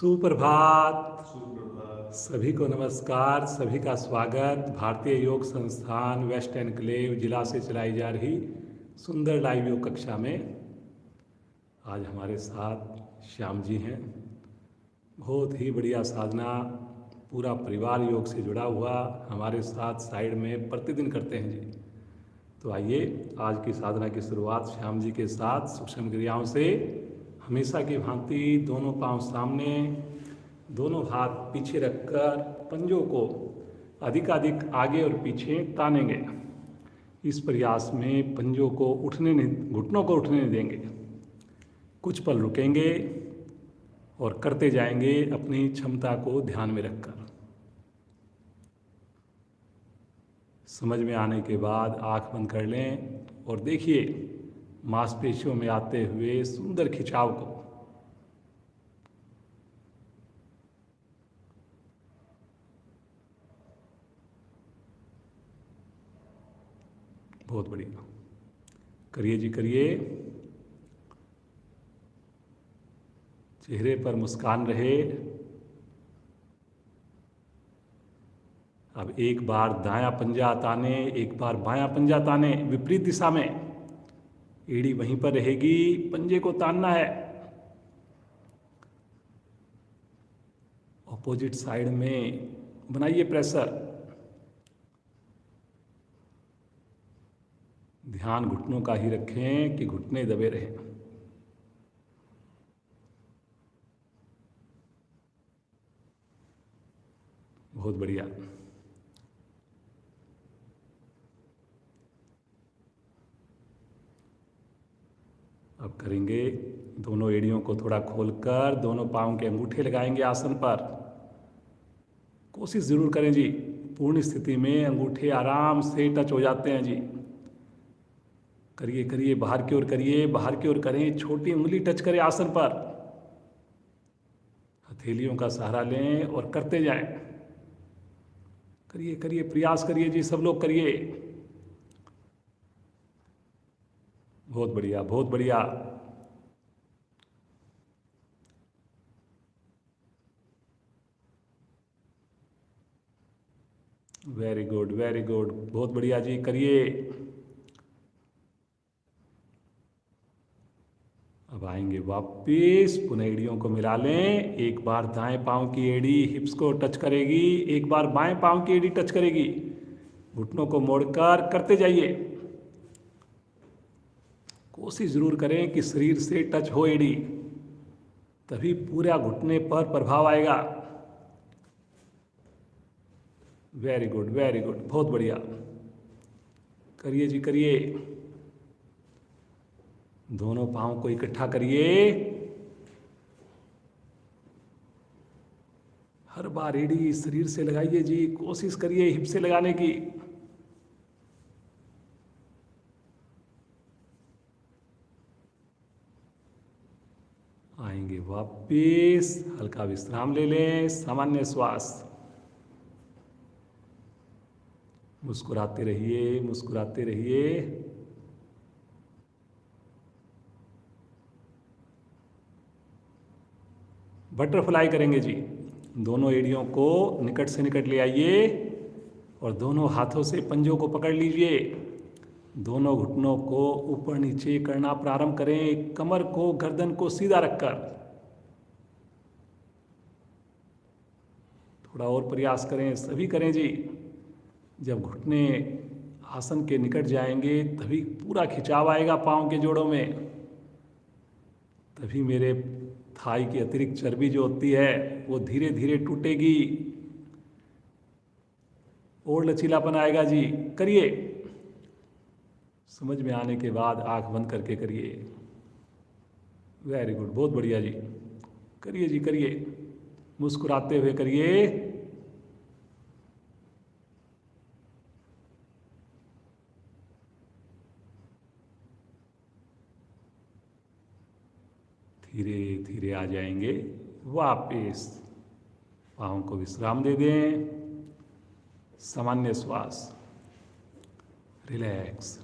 सुप्रभात। सुप्रभात। सभी को नमस्कार, सभी का स्वागत। भारतीय योग संस्थान वेस्ट एनक्लेव जिला से चलाई जा रही सुंदर लाइव योग कक्षा में आज हमारे साथ श्याम जी हैं। बहुत ही बढ़िया साधना, पूरा परिवार योग से जुड़ा हुआ हमारे साथ साइड में प्रतिदिन करते हैं जी। तो आइए आज की साधना की शुरुआत श्याम जी के साथ सूक्ष्म क्रियाओं से। हमेशा की भांति दोनों पांव सामने, दोनों हाथ पीछे रखकर पंजों को अधिकाधिक आगे और पीछे तानेंगे। इस प्रयास में पंजों को उठने नहीं, घुटनों को उठने नहीं देंगे। कुछ पल रुकेंगे और करते जाएंगे अपनी क्षमता को ध्यान में रखकर। समझ में आने के बाद आंख बंद कर लें और देखिए मांसपेशियों में आते हुए सुंदर खिंचाव को। बहुत बढ़िया, करिए जी करिए। चेहरे पर मुस्कान रहे। अब एक बार दायां पंजा ताने, एक बार बायां पंजा ताने विपरीत दिशा में। एड़ी वहीं पर रहेगी, पंजे को तानना है। ऑपोजिट साइड में बनाइए प्रेशर। ध्यान घुटनों का ही रखें कि घुटने दबे रहें। बहुत बढ़िया। अब करेंगे दोनों एड़ियों को थोड़ा खोलकर दोनों पांव के अंगूठे लगाएंगे आसन पर। कोशिश जरूर करें जी, पूर्ण स्थिति में अंगूठे आराम से टच हो जाते हैं जी। करिए करिए, बाहर की ओर करिए, बाहर की ओर करें। छोटी उंगली टच करें आसन पर। हथेलियों का सहारा लें और करते जाएं। करिए करिए, प्रयास करिए जी, सब लोग करिए। बहुत बढ़िया, बहुत बढ़िया। वेरी गुड, वेरी गुड, बहुत बढ़िया जी, करिए। अब आएंगे वापिस, पुनः एड़ियों को मिला लें। एक बार दाएं पांव की एड़ी हिप्स को टच करेगी, एक बार बाएं पांव की एड़ी टच करेगी। घुटनों को मोड़कर करते जाइए। कोशिश जरूर करें कि शरीर से टच हो एड़ी, तभी पूरा घुटने पर प्रभाव आएगा। वेरी गुड, वेरी गुड, बहुत बढ़िया। करिए जी करिए। दोनों पांव को इकट्ठा करिए। हर बार एड़ी शरीर से लगाइए जी, कोशिश करिए हिप से लगाने की। आएंगे वापिस, हल्का विश्राम ले लें, सामान्य श्वास। मुस्कुराते रहिए, मुस्कुराते रहिए। बटरफ्लाई करेंगे जी। दोनों एड़ियों को निकट से निकट ले आइए और दोनों हाथों से पंजों को पकड़ लीजिए। दोनों घुटनों को ऊपर नीचे करना प्रारंभ करें, कमर को, गर्दन को सीधा रखकर। थोड़ा और प्रयास करें, सभी करें जी। जब घुटने आसन के निकट जाएंगे तभी पूरा खिंचाव आएगा पांव के जोड़ों में। तभी मेरे थाई की अतिरिक्त चर्बी जो होती है वो धीरे धीरे टूटेगी और लचीलापन आएगा जी। करिए। समझ में आने के बाद आंख बंद करके करिए। वेरी गुड, बहुत बढ़िया जी। करिए जी करिए, मुस्कुराते हुए करिए। धीरे धीरे आ जाएंगे वापिस। पाँव को विश्राम दे दें, सामान्य श्वास, रिलैक्स।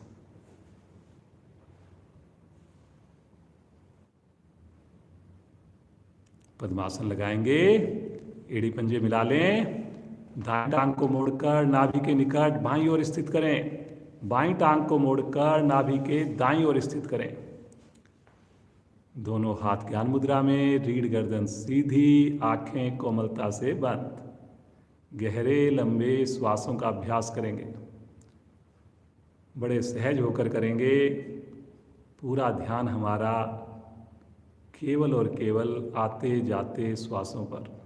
पद्मासन लगाएंगे, एड़ी पंजे मिला लें, दाएं टांग को मोड़कर नाभि के निकट बाईं ओर स्थित करें, बाईं टांग को मोड़कर नाभि के दाईं ओर स्थित करें। दोनों हाथ ज्ञान मुद्रा में, रीढ़ गर्दन सीधी, आंखें कोमलता से बंद। गहरे लंबे श्वासों का अभ्यास करेंगे, बड़े सहज होकर करेंगे। पूरा ध्यान हमारा केवल और केवल आते जाते श्वासों पर।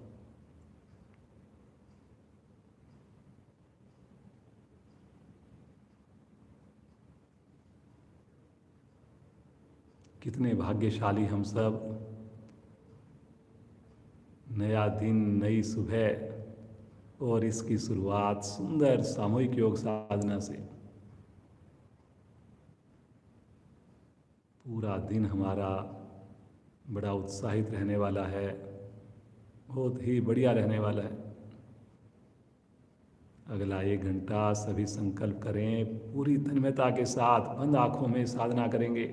कितने भाग्यशाली हम सब। नया दिन, नई सुबह और इसकी शुरुआत सुंदर सामूहिक योग साधना से। पूरा दिन हमारा बड़ा उत्साहित रहने वाला है, बहुत ही बढ़िया रहने वाला है। अगला 1 घंटा सभी संकल्प करें, पूरी तन्मयता के साथ बंद आंखों में साधना करेंगे।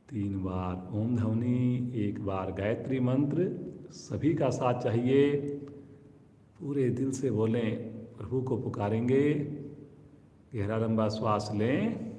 तीन बार ओम ध्वनि, 1 बार गायत्री मंत्र, सभी का साथ चाहिए। पूरे दिल से बोलें, प्रभु को पुकारेंगे। गहरा लंबा श्वास लें।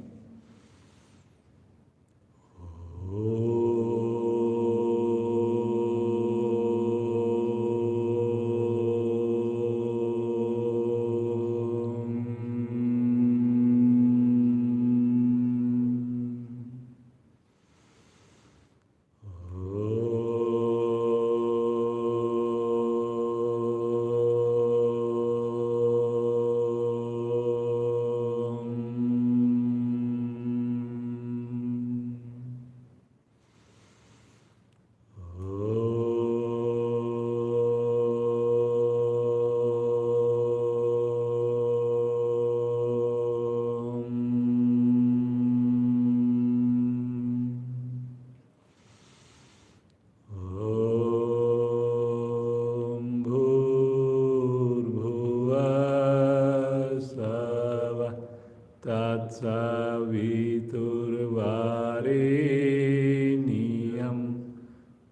तत्सवितुर्वरेण्यं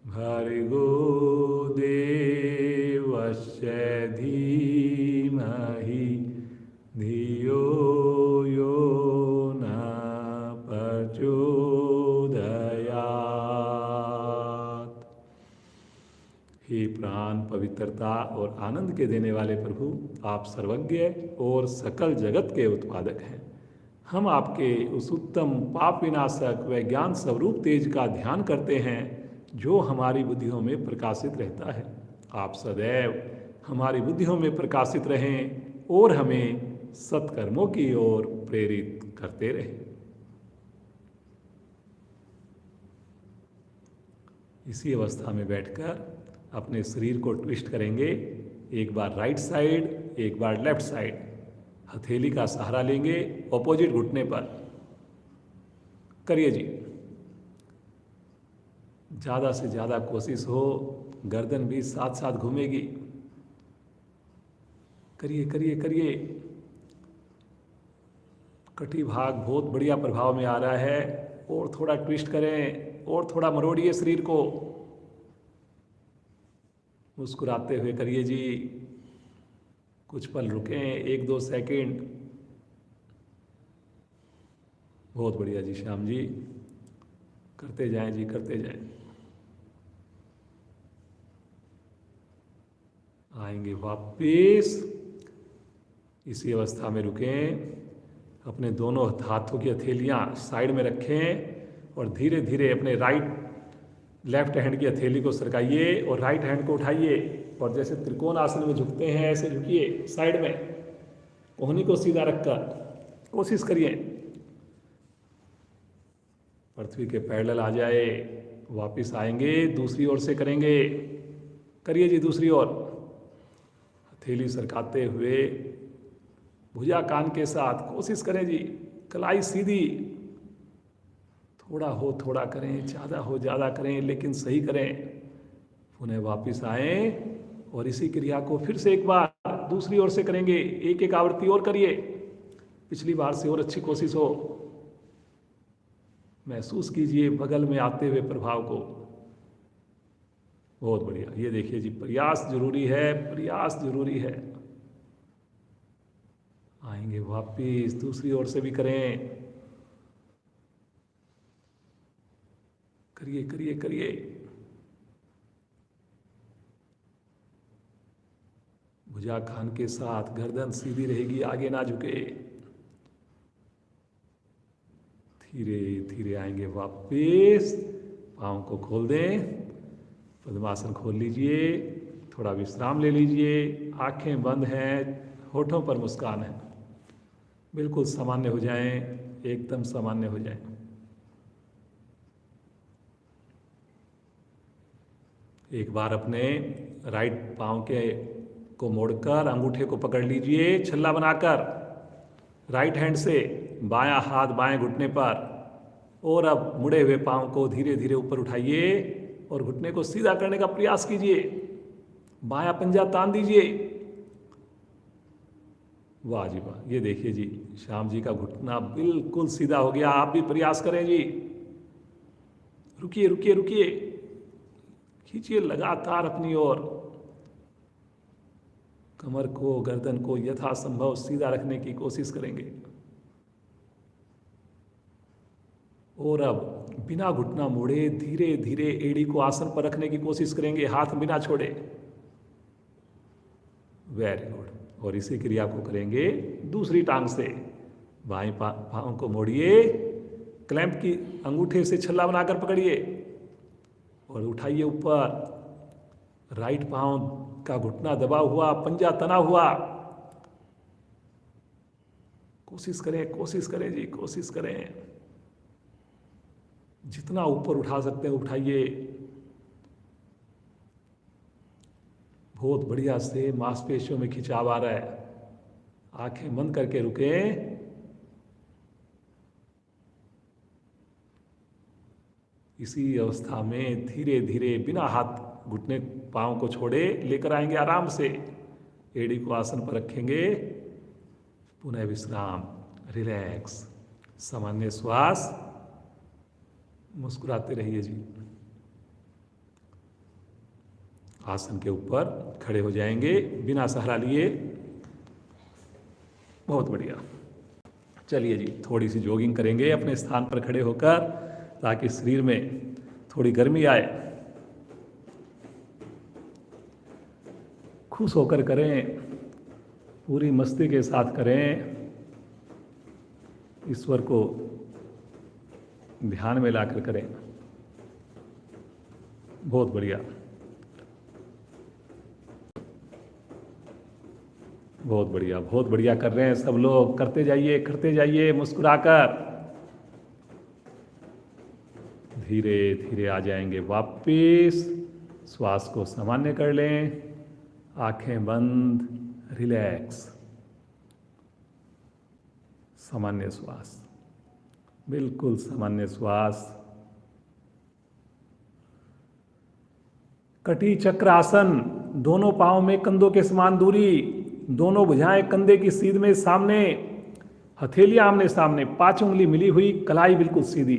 भर्गो देवस्य धीमहि धियो यो न प्रचोदयात्। हे प्राण पवित्रता और आनंद के देने वाले प्रभु, आप सर्वज्ञ और सकल जगत के उत्पादक हैं। हम आपके उस उत्तम पाप विनाशक व ज्ञान स्वरूप तेज का ध्यान करते हैं जो हमारी बुद्धियों में प्रकाशित रहता है। आप सदैव हमारी बुद्धियों में प्रकाशित रहें और हमें सत्कर्मों की ओर प्रेरित करते रहें। इसी अवस्था में बैठकर अपने शरीर को ट्विस्ट करेंगे। 1 बार राइट साइड, 1 बार लेफ्ट साइड। हथेली का सहारा लेंगे ऑपोजिट घुटने पर। करिए जी। ज़्यादा से ज़्यादा कोशिश हो, गर्दन भी साथ साथ घूमेगी। करिए करिए करिए। कटी भाग बहुत बढ़िया प्रभाव में आ रहा है। और थोड़ा ट्विस्ट करें और थोड़ा मरोड़िए शरीर को। मुस्कुराते हुए करिए जी। कुछ पल रुकें, 1-2 सेकंड। बहुत बढ़िया जी श्याम जी, करते जाएं जी, करते जाएं। आएंगे वापिस। इसी अवस्था में रुकें। अपने दोनों हाथों की हथेलियां साइड में रखें और धीरे धीरे अपने लेफ्ट हैंड की हथेली को सरकाइए और राइट हैंड को उठाइए और जैसे त्रिकोण आसन में झुकते हैं ऐसे झुकिए साइड में, कोहनी को सीधा रखकर कोशिश करिए पृथ्वी के पैरेलल आ जाए। वापिस आएंगे, दूसरी ओर से करेंगे। करिए जी दूसरी ओर। हथेली सरकाते हुए भुजा कान के साथ कोशिश करें जी। कलाई सीधी। थोड़ा हो थोड़ा करें, ज़्यादा हो ज़्यादा करें, लेकिन सही करें। पुनः वापिस आए और इसी क्रिया को फिर से 1 बार दूसरी ओर से करेंगे। 1-1 आवृत्ति और करिए, पिछली बार से और अच्छी कोशिश हो। महसूस कीजिए बगल में आते हुए प्रभाव को। बहुत बढ़िया। ये देखिए जी, प्रयास जरूरी है, प्रयास जरूरी है। आएंगे वापिस, दूसरी ओर से भी करें। करिए करिए करिए। भुजा खान के साथ गर्दन सीधी रहेगी, आगे ना झुके। धीरे धीरे आएंगे वापिस, पाँव को खोल दें, पद्मासन खोल लीजिए, थोड़ा विश्राम ले लीजिए। आंखें बंद हैं, होठों पर मुस्कान है। बिल्कुल सामान्य हो जाएं, एकदम सामान्य हो जाएं। एक बार अपने राइट पाँव के को मोड़कर अंगूठे को पकड़ लीजिए, छल्ला बनाकर राइट हैंड से बायां हाथ बाएं घुटने पर, और अब मुड़े हुए पाँव को धीरे धीरे ऊपर उठाइए और घुटने को सीधा करने का प्रयास कीजिए। बायां पंजा तान दीजिए। वाह जी वाह। ये देखिए जी, श्याम जी का घुटना बिल्कुल सीधा हो गया। आप भी प्रयास करें जी। रुकिए रुकिए रुकिए, खींचिए लगातार अपनी ओर। कमर को, गर्दन को यथासंभव सीधा रखने की कोशिश करेंगे। और अब बिना घुटना मोड़े धीरे धीरे एड़ी को आसन पर रखने की कोशिश करेंगे, हाथ बिना छोड़े। Very good. और इसी क्रिया को करेंगे दूसरी टांग से। बाएं पाँव को मोड़िए, क्लैंप की अंगूठे से छल्ला बनाकर पकड़िए और उठाइए ऊपर। राइट पाँव का घुटना दबा हुआ, पंजा तना हुआ। कोशिश करें जी, कोशिश करें। जितना ऊपर उठा सकते हैं उठाइए। बहुत बढ़िया से मांसपेशियों में खिंचाव आ रहा है। आंखें बंद करके रुकें। इसी अवस्था में धीरे धीरे बिना हाथ घुटने पाँव को छोड़े लेकर आएंगे आराम से। एड़ी को आसन पर रखेंगे। पुनः विश्राम, रिलैक्स, सामान्य श्वास। मुस्कुराते रहिए जी। आसन के ऊपर खड़े हो जाएंगे बिना सहारा लिए। बहुत बढ़िया। चलिए जी, थोड़ी सी जॉगिंग करेंगे अपने स्थान पर खड़े होकर, ताकि शरीर में थोड़ी गर्मी आए। खुश होकर करें, पूरी मस्ती के साथ करें। ईश्वर को ध्यान में लाकर करें। बहुत बढ़िया, बहुत बढ़िया, बहुत बढ़िया कर रहे हैं सब लोग। करते जाइए मुस्कुराकर। धीरे धीरे आ जाएंगे वापिस। श्वास को सामान्य कर लें, आंखें बंद, रिलैक्स, सामान्य श्वास, बिल्कुल सामान्य श्वास। कटी चक्र आसन, दोनों पांव में कंधों के समान दूरी, दोनों भुजाएं कंधे की सीध में सामने, हथेलियां आमने सामने, 5 उंगली मिली हुई, कलाई बिल्कुल सीधी।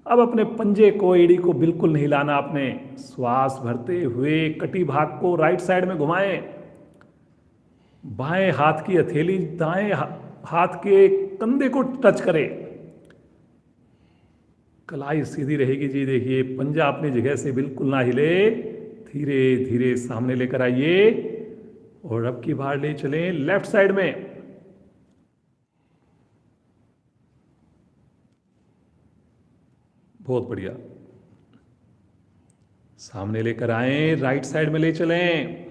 अब अपने पंजे को, एड़ी को बिल्कुल नहीं लाना आपने। श्वास भरते हुए कटी भाग को राइट साइड में घुमाएं। बाएं हाथ की हथेली दाएं हाथ के कंधे को टच करे। कलाई सीधी रहेगी जी। देखिए पंजा अपनी जगह से बिल्कुल ना हिले। धीरे धीरे सामने लेकर आइए और अब की बार ले चलें लेफ्ट साइड में। बहुत बढ़िया। सामने लेकर आए, राइट साइड में ले चलें।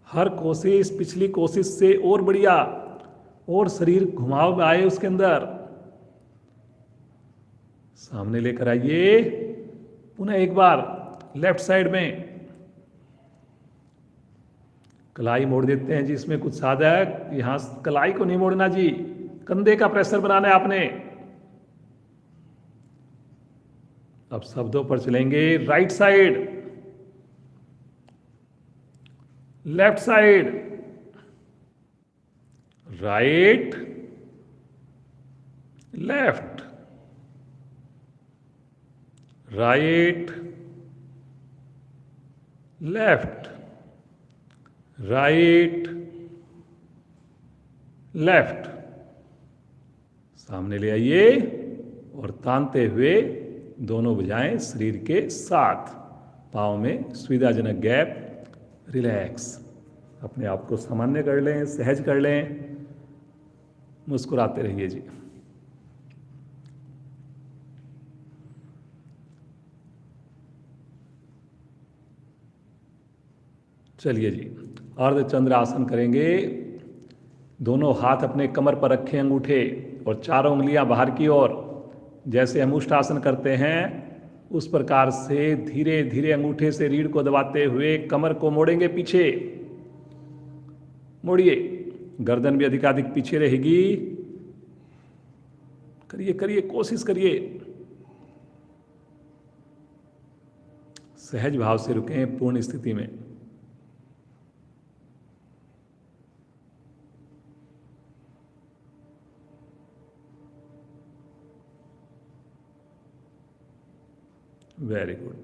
हर कोशिश पिछली कोशिश से और बढ़िया, और शरीर घुमाव में आए उसके अंदर। सामने लेकर आइए। पुनः एक बार लेफ्ट साइड में। कलाई मोड़ देते हैं जी, इसमें कुछ साधक यहां कलाई को नहीं मोड़ना जी, कंधे का प्रेशर बनाना है आपने। अब शब्दों पर चलेंगे। Right side, left side, right, left, right, left, right, left. सामने ले आइए और तानते हुए दोनों भुजाएं शरीर के साथ, पाँव में सुविधाजनक गैप, रिलैक्स। अपने आप को सामान्य कर लें, सहज कर लें, मुस्कुराते रहिए जी। चलिए जी, अर्धचंद्र आसन करेंगे। दोनों हाथ अपने कमर पर रखें, अंगूठे और चारों उंगलियां बाहर की ओर, जैसे हम उष्टासन करते हैं उस प्रकार से धीरे धीरे अंगूठे से रीढ़ को दबाते हुए कमर को मोड़ेंगे पीछे। मोड़िए, गर्दन भी अधिकाधिक पीछे रहेगी। करिए करिए, कोशिश करिए। सहज भाव से रुकें पूर्ण स्थिति में। वेरी गुड,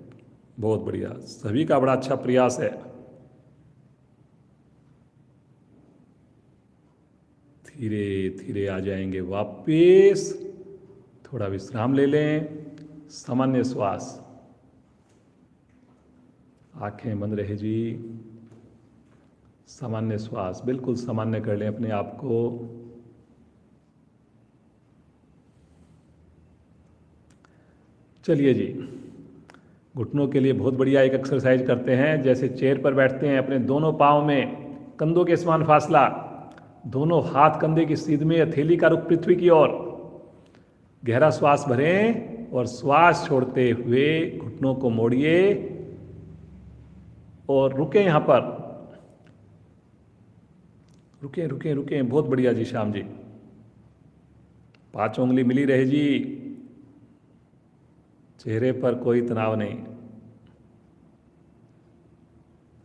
बहुत बढ़िया, सभी का बड़ा अच्छा प्रयास है। धीरे धीरे आ जाएंगे वापिस। थोड़ा विश्राम ले लें, सामान्य श्वास, आंखें बंद रहे जी। सामान्य श्वास, बिल्कुल सामान्य कर लें अपने आप को। चलिए जी, घुटनों के लिए बहुत बढ़िया एक एक्सरसाइज करते हैं। जैसे चेयर पर बैठते हैं, अपने दोनों पाँव में कंधों के समान फासला, दोनों हाथ कंधे की सीध में, हथेली का रुख पृथ्वी की ओर। गहरा श्वास भरें और श्वास छोड़ते हुए घुटनों को मोड़िए और रुकें यहाँ पर। रुकें रुकें रुकें, बहुत बढ़िया जी श्याम जी। पांचों उंगली मिली रहे जी, चेहरे पर कोई तनाव नहीं।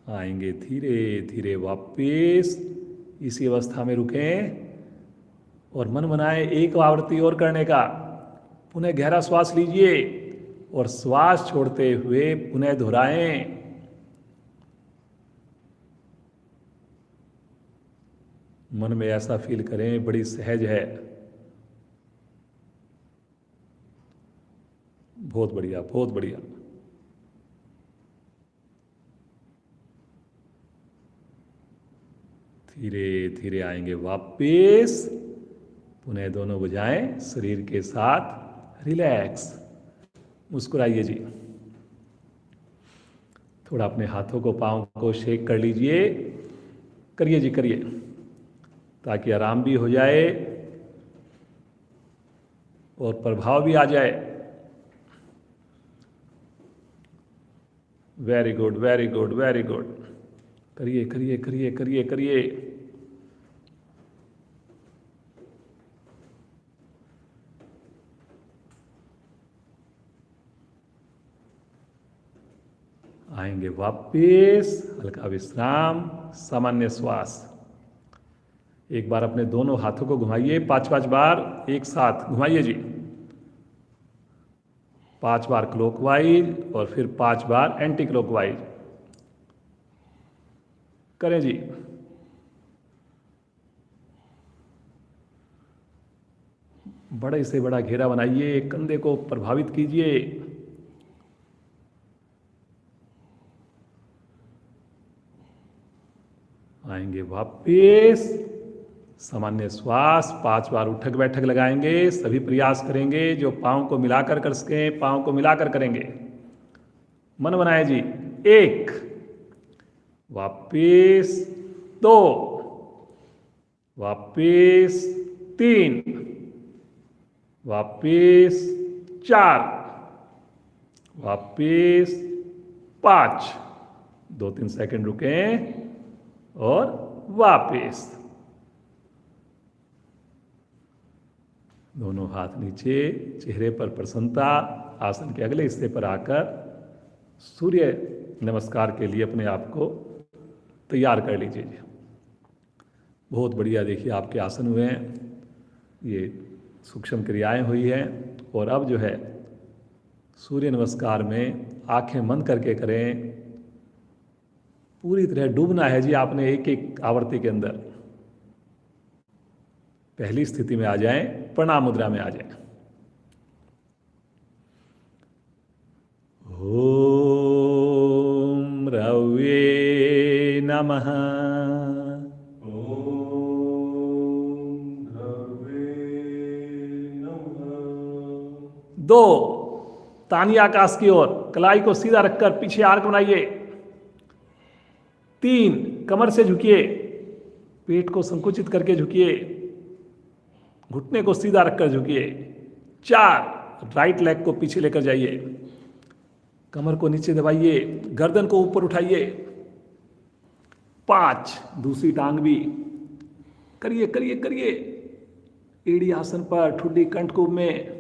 आएंगे धीरे धीरे वापिस, इसी अवस्था में रुकें और मन बनाए एक आवृत्ति और करने का। पुनः गहरा श्वास लीजिए और श्वास छोड़ते हुए पुनः दोहराएं। मन में ऐसा फील करें, बड़ी सहज है। बहुत बढ़िया, बहुत बढ़िया। धीरे धीरे आएंगे वापिस, पुनः दोनों भुजाएं शरीर के साथ, रिलैक्स। मुस्कुराइए जी। थोड़ा अपने हाथों को, पाँव को शेक कर लीजिए। करिए जी, करिए, ताकि आराम भी हो जाए और प्रभाव भी आ जाए। Very good, very good, very good. करिए करिए करिए करिए करिए। आएंगे वापिस, हल्का विश्राम, सामान्य श्वास। एक बार अपने दोनों हाथों को घुमाइए, 5-5 बार एक साथ घुमाइए जी। 5 बार क्लॉकवाइज और फिर 5 बार एंटी क्लॉकवाइज करें जी। बड़े से बड़ा घेरा बनाइए, कंधे को प्रभावित कीजिए। आएंगे वापिस, सामान्य श्वास, 5 बार उठक बैठक लगाएंगे। सभी प्रयास करेंगे जो पाँव को मिलाकर कर सकें, पाँव को मिलाकर करेंगे। मन बनाए जी। 1, वापिस 2, वापिस 3, वापिस 4, वापिस 5, 2-3 सेकंड रुकें और वापिस। दोनों हाथ नीचे, चेहरे पर प्रसन्नता। आसन के अगले हिस्से पर आकर सूर्य नमस्कार के लिए अपने आप को तैयार कर लीजिए। बहुत बढ़िया, देखिए आपके आसन हुए हैं, ये सूक्ष्म क्रियाएं हुई हैं। और अब जो है सूर्य नमस्कार में आंखें बंद करके करें। पूरी तरह डूबना है जी आपने एक एक आवृत्ति के अंदर। पहली स्थिति में आ जाएं, प्रणाम मुद्रा में आ जाएं। ओम रवे नमः। दो, तानी आकाश की ओर, कलाई को सीधा रखकर पीछे आर्क बनाइए। 3, कमर से झुकिए, पेट को संकुचित करके झुकिए, घुटने को सीधा रखकर झुकिए। 4, राइट लेग को पीछे लेकर जाइए, कमर को नीचे दबाइए, गर्दन को ऊपर उठाइए। 5, दूसरी टांग भी करिए करिए करिए। एड़ी आसन पर ठुड्डी कंठकूप में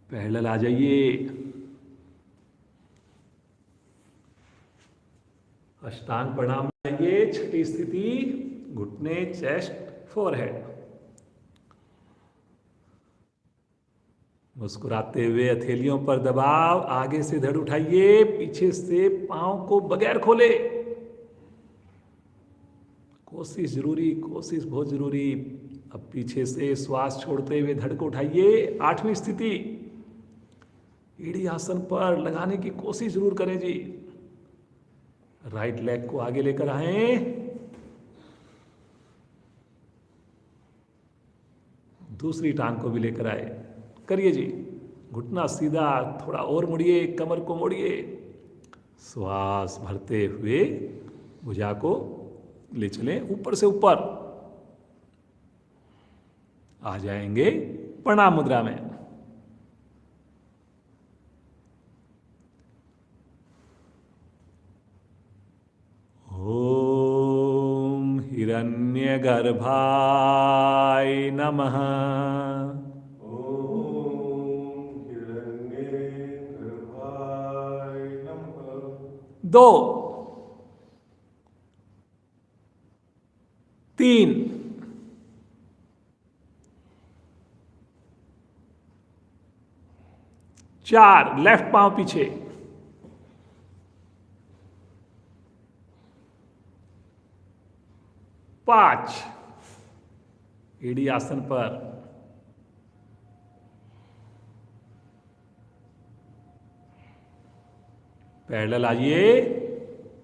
पैरेलल आ जाइए। अष्टांग प्रणाम आइए। छठी स्थिति, घुटने, चेस्ट, फोरहेड। मुस्कुराते हुए हथेलियों पर दबाव, आगे से धड़ उठाइए, पीछे से पांव को बगैर खोले। कोशिश जरूरी, कोशिश बहुत जरूरी। अब पीछे से श्वास छोड़ते हुए धड़ को उठाइए। 8वीं स्थिति, एड़ी आसन पर लगाने की कोशिश जरूर करें जी। राइट लेग को आगे लेकर आए, दूसरी टांग को भी लेकर आए। करिए जी, घुटना सीधा, थोड़ा और मुड़िए, कमर को मोड़िए। श्वास भरते हुए भुजा को ले चलें ऊपर से ऊपर। आ जाएंगे प्रणाम मुद्रा में। ओम हिरण्यगर्भाय नमः। ओम हिरण्यगर्भाय नमः। 2, 3, 4, लेफ्ट पांव पीछे। 5, एड़ी आसन पर। 'पैरेलल आइए।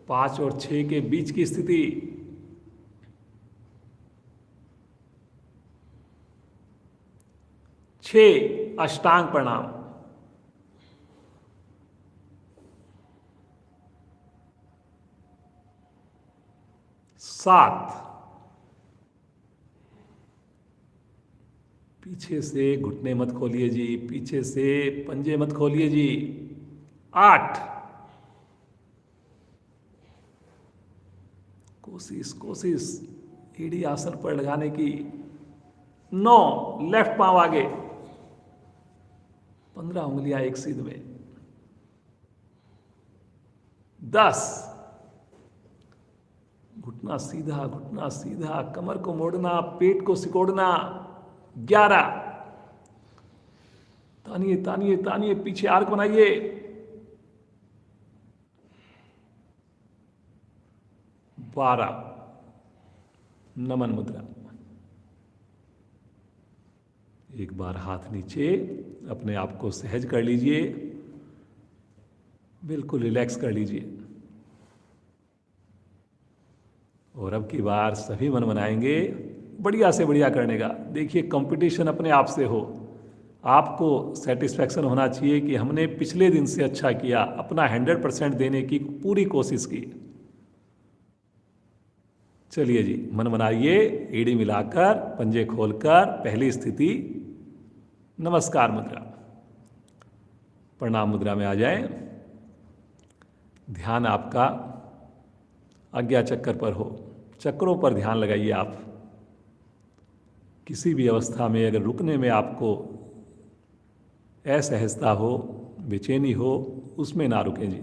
5 और 6 के बीच की स्थिति। 6, अष्टांग प्रणाम। 7, पीछे से घुटने मत खोलिए जी, पीछे से पंजे मत खोलिए जी। 8, कोशिश एड़ी आसन पर लगाने की। 9, लेफ्ट पांव आगे, 15 उंगलियां एक सीध में। 10, घुटना सीधा, कमर को मोड़ना, पेट को सिकोड़ना। 11, तानिए, पीछे आर्क बनाइए। 12, नमन मुद्रा। एक बार हाथ नीचे, अपने आप को सहज कर लीजिए, बिल्कुल रिलैक्स कर लीजिए। और अब की बार सभी मन बनाएंगे बढ़िया से बढ़िया करने का। देखिए, कंपटीशन अपने आप से हो, आपको सेटिस्फैक्शन होना चाहिए कि हमने पिछले दिन से अच्छा किया, अपना 100% देने की पूरी कोशिश की। चलिए जी, मन बनाइए, एड़ी मिलाकर, पंजे खोलकर। पहली स्थिति, नमस्कार मुद्रा। प्रणाम मुद्रा में आ जाएं। ध्यान आपका आज्ञा चक्र पर हो, चक्रों पर ध्यान लगाइए आप। किसी भी अवस्था में अगर रुकने में आपको असहजता हो, बेचैनी हो, उसमें ना रुकें जी।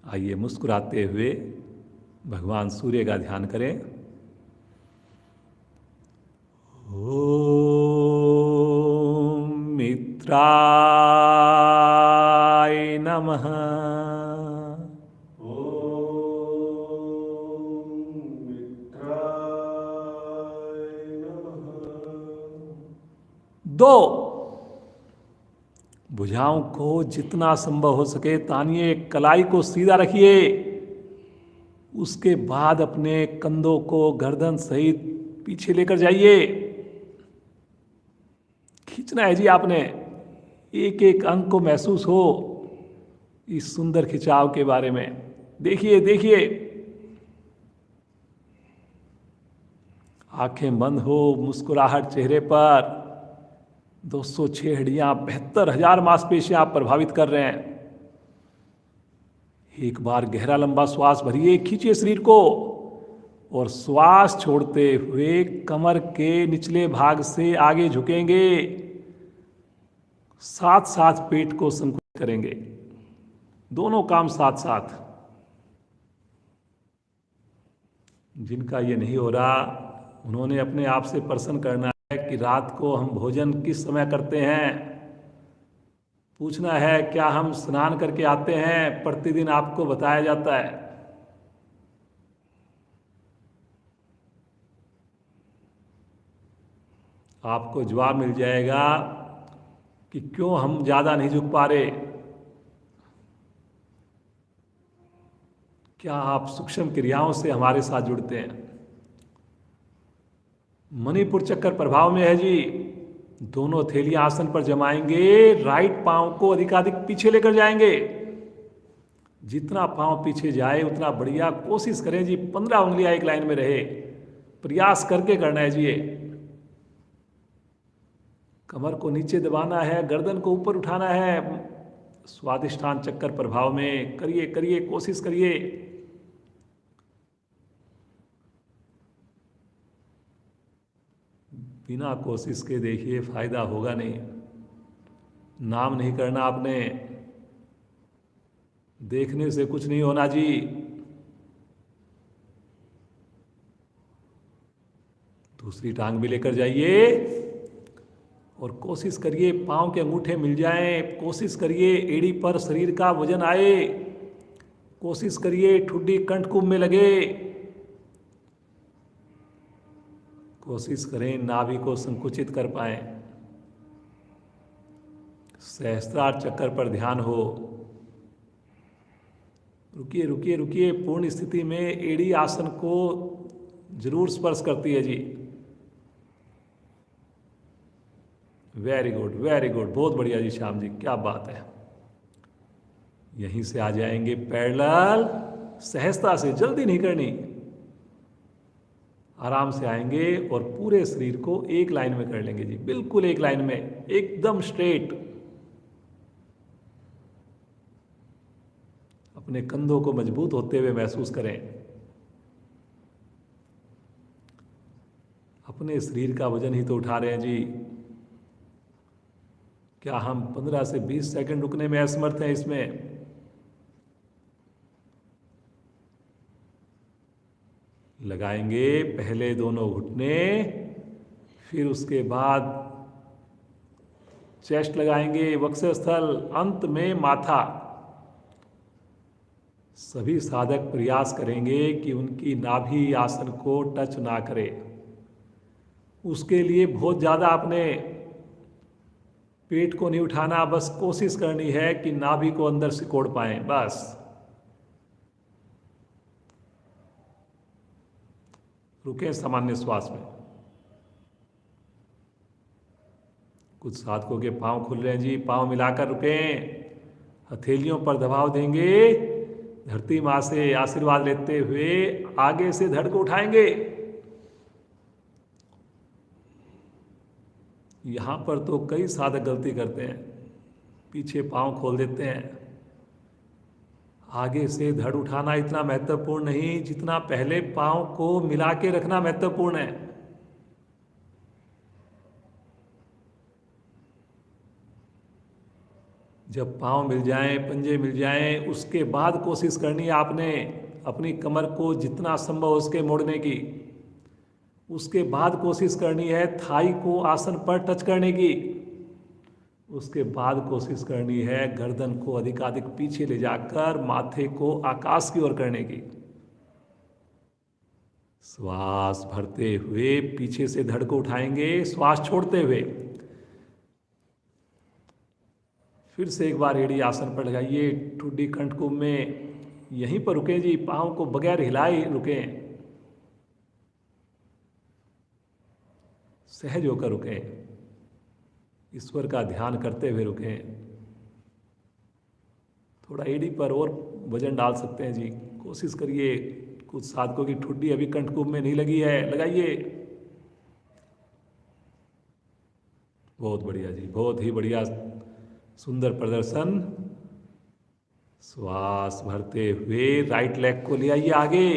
आइए, मुस्कुराते हुए भगवान सूर्य का ध्यान करें। ओम मित्राय 2, भुजाओं को जितना संभव हो सके तानिए, कलाई को सीधा रखिए। उसके बाद अपने कंधों को गर्दन सहित पीछे लेकर जाइए। खींचना है जी आपने, एक एक अंग को महसूस हो इस सुंदर खिंचाव के बारे में। देखिए देखिए, आंखें बंद हो, मुस्कुराहट चेहरे पर। 206 हड्डियां, 72,000 मांसपेशियां आप प्रभावित कर रहे हैं। एक बार गहरा लंबा श्वास भरिए, खींचिए शरीर को और श्वास छोड़ते हुए कमर के निचले भाग से आगे झुकेंगे, साथ साथ पेट को संकुचित करेंगे। दोनों काम साथ साथ। जिनका ये नहीं हो रहा उन्होंने अपने आप से प्रश्न करना है कि रात को हम भोजन किस समय करते हैं। पूछना है क्या हम स्नान करके आते हैं। प्रतिदिन आपको बताया जाता है। आपको जवाब मिल जाएगा कि क्यों हम ज्यादा नहीं झुक पा रहे। क्या आप सूक्ष्म क्रियाओं से हमारे साथ जुड़ते हैं। मणिपुर चक्कर प्रभाव में है जी। दोनों हथेलियां आसन पर जमाएंगे, राइट पांव को अधिकाधिक पीछे लेकर जाएंगे। जितना पांव पीछे जाए उतना बढ़िया। कोशिश करें जी 15 उंगलियां एक लाइन में रहे। प्रयास करके करना है जी ये। कमर को नीचे दबाना है, गर्दन को ऊपर उठाना है। स्वादिष्ठान चक्कर प्रभाव में करिए करिए, कोशिश करिए। बिना कोशिश के देखिए फायदा होगा नहीं। नाम नहीं करना आपने, देखने से कुछ नहीं होना जी। दूसरी टांग भी लेकर जाइए और कोशिश करिए पांव के अंगूठे मिल जाएं। कोशिश करिए एड़ी पर शरीर का वजन आए। कोशिश करिए ठुड्डी कंठकुंभ में लगे। कोशिश करें नाभि को संकुचित कर पाए। सहस्त्रार चक्कर पर ध्यान हो। रुकिए रुकिए रुकिए। पूर्ण स्थिति में एड़ी आसन को जरूर स्पर्श करती है जी। वेरी गुड वेरी गुड, बहुत बढ़िया जी श्याम जी, क्या बात है। यहीं से आ जाएंगे पैरेलल, सहजता से, जल्दी नहीं करनी। आराम से आएंगे और पूरे शरीर को एक लाइन में कर लेंगे जी, बिल्कुल एक लाइन में, एकदम स्ट्रेट। अपने कंधों को मजबूत होते हुए महसूस करें। अपने शरीर का वजन ही तो उठा रहे हैं जी। क्या हम 15 से 20 सेकंड रुकने में असमर्थ हैं इसमें। लगाएंगे पहले दोनों घुटने, फिर उसके बाद चेस्ट लगाएंगे, वक्षस्थल, अंत में माथा। सभी साधक प्रयास करेंगे कि उनकी नाभि आसन को टच ना करे। उसके लिए बहुत ज़्यादा आपने पेट को नहीं उठाना, बस कोशिश करनी है कि नाभि को अंदर सिकोड़ पाएं, बस। रुकें सामान्य श्वास में। कुछ साधकों के पांव खुल रहे हैं जी, पांव मिलाकर रुकें। हथेलियों पर दबाव देंगे। धरती मां से आशीर्वाद लेते हुए आगे से धड़ को उठाएंगे। यहां पर तो कई साधक गलती करते हैं, पीछे पांव खोल देते हैं। आगे से धड़ उठाना इतना महत्वपूर्ण नहीं जितना पहले पांव को मिला के रखना महत्वपूर्ण है। जब पांव मिल जाएं, पंजे मिल जाएं, उसके बाद कोशिश करनी है आपने अपनी कमर को जितना संभव उसके मोड़ने की। उसके बाद कोशिश करनी है थाई को आसन पर टच करने की। उसके बाद कोशिश करनी है गर्दन को अधिकाधिक पीछे ले जाकर माथे को आकाश की ओर करने की। श्वास भरते हुए पीछे से धड़ को उठाएंगे, श्वास छोड़ते हुए फिर से एक बार एड़ी आसन पर लगाइए, ठुड्डी कंठकुंभ में यहीं पर रुकें जी, पाँव को बगैर हिलाए रुकें, सहज होकर रुकें, ईश्वर का ध्यान करते हुए रुकें। थोड़ा एड़ी पर और वजन डाल सकते हैं जी, कोशिश करिए। कुछ साधकों की ठुड्डी अभी कंठकुंभ में नहीं लगी है, लगाइए। बहुत बढ़िया जी, बहुत ही बढ़िया, सुंदर प्रदर्शन। श्वास भरते हुए राइट लेग को ले आइए आगे।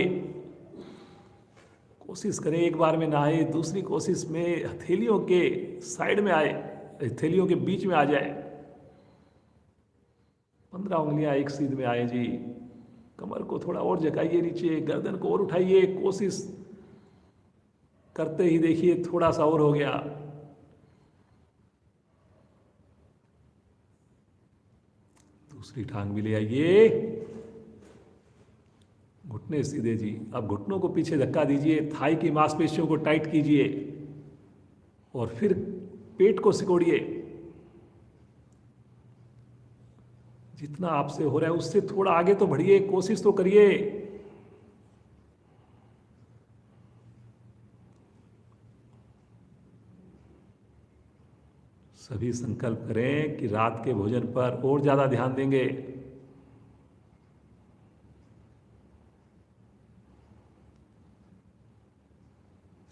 कोशिश करें एक बार में ना आए, दूसरी कोशिश में हथेलियों के साइड में आए, हथेलियों के बीच में आ जाए। 15 उंगलियां एक सीध में आए जी। कमर को थोड़ा और झुकाइए नीचे, गर्दन को और उठाइए, कोशिश करते ही देखिए थोड़ा सा और हो गया। दूसरी टांग भी ले आइए, घुटने सीधे जी। अब घुटनों को पीछे धक्का दीजिए, थाई की मांसपेशियों को टाइट कीजिए और फिर पेट को सिकोड़िए। जितना आपसे हो रहा है उससे थोड़ा आगे तो बढ़िए, कोशिश तो करिए। सभी संकल्प करें कि रात के भोजन पर और ज्यादा ध्यान देंगे।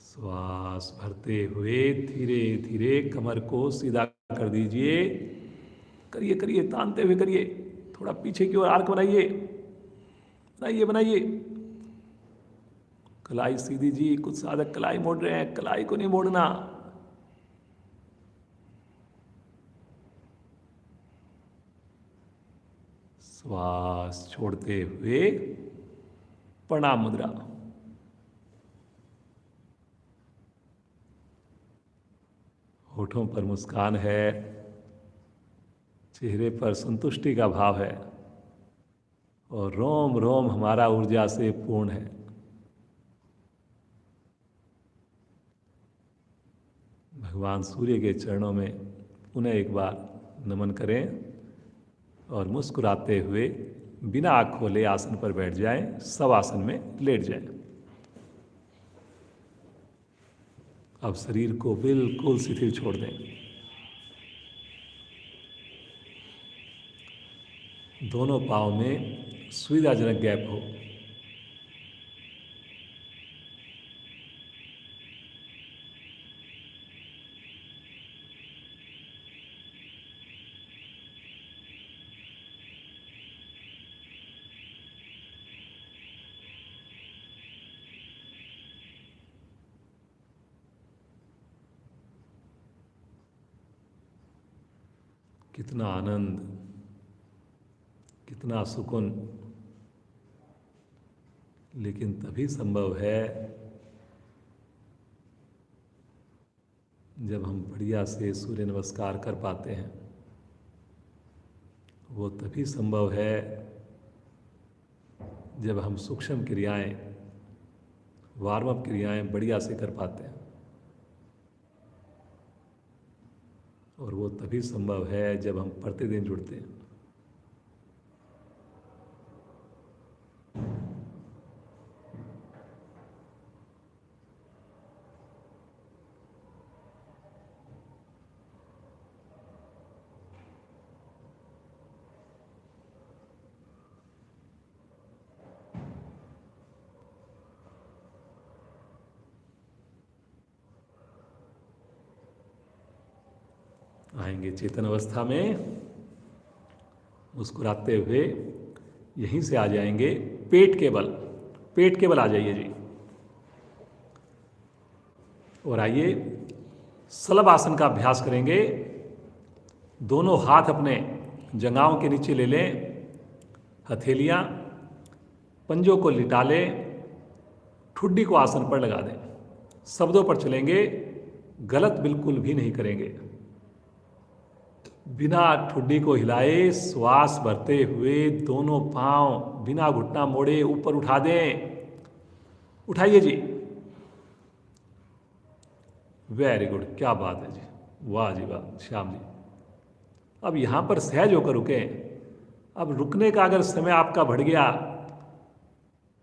श्वास भरते हुए धीरे धीरे कमर को सीधा कर दीजिए। करिए करिए, तानते हुए करिए। थोड़ा पीछे की ओर आर्क बनाइए, बनाइए बनाइए। कलाई सीधी जी। कुछ साधक कलाई मोड़ रहे हैं, कलाई को नहीं मोड़ना। श्वास छोड़ते हुए प्रणाम मुद्रा। होठों पर मुस्कान है, चेहरे पर संतुष्टि का भाव है और रोम रोम हमारा ऊर्जा से पूर्ण है। भगवान सूर्य के चरणों में पुनः एक बार नमन करें और मुस्कुराते हुए बिना आँख खोले आसन पर बैठ जाएं, सब आसन में लेट जाएं। अब शरीर को बिल्कुल शिथिल छोड़ दें। दोनों पाँव में सुविधाजनक गैप हो। कितना आनंद, कितना सुकून, लेकिन तभी संभव है जब हम बढ़िया से सूर्य नमस्कार कर पाते हैं। वो तभी संभव है जब हम सूक्ष्म क्रियाएं, वार्म अप क्रियाएं बढ़िया से कर पाते हैं। और वो तभी संभव है जब हम प्रतिदिन जुड़ते हैं। आएंगे चेतन अवस्था में, मुस्कुराते हुए यहीं से आ जाएंगे पेट के बल। पेट के बल आ जाइए जी। और आइए सलभ आसन का अभ्यास करेंगे। दोनों हाथ अपने जंघाओं के नीचे ले लें, हथेलियां पंजों को लिटा लें, ठुड्डी को आसन पर लगा दें। शब्दों पर चलेंगे, गलत बिल्कुल भी नहीं करेंगे। बिना ठुड्डी को हिलाए श्वास भरते हुए दोनों पांव बिना घुटना मोड़े ऊपर उठा दें। उठाइए जी। वेरी गुड, क्या बात है जी, वाह जी वाह श्याम जी। अब यहाँ पर सहज होकर रुकें। अब रुकने का अगर समय आपका बढ़ गया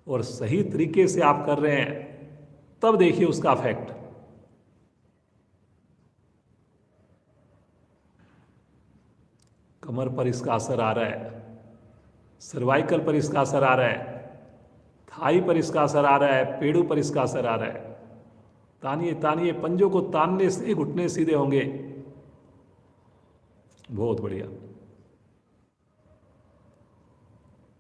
और सही तरीके से आप कर रहे हैं, तब देखिए उसका इफेक्ट। कमर पर इसका असर आ रहा है, सर्वाइकल पर इसका असर आ रहा है, थाई पर इसका असर आ रहा है, पेड़ों पर इसका असर आ रहा है। तानिए तानिए, पंजों को तानने से घुटने सीधे होंगे। बहुत बढ़िया।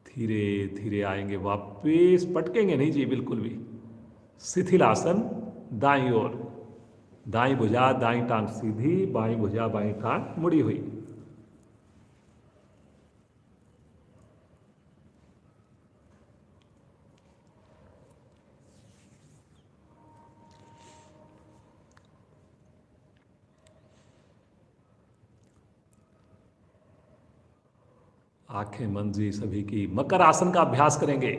धीरे धीरे आएंगे वापस, पटकेंगे नहीं जी बिल्कुल भी। शिथिल आसन, दाईं ओर, दाईं भुजा दाईं टांग सीधी, बाईं भुजा बाईं टांग मुड़ी हुई। आंखें बंद जी सभी की। मकर आसन का अभ्यास करेंगे।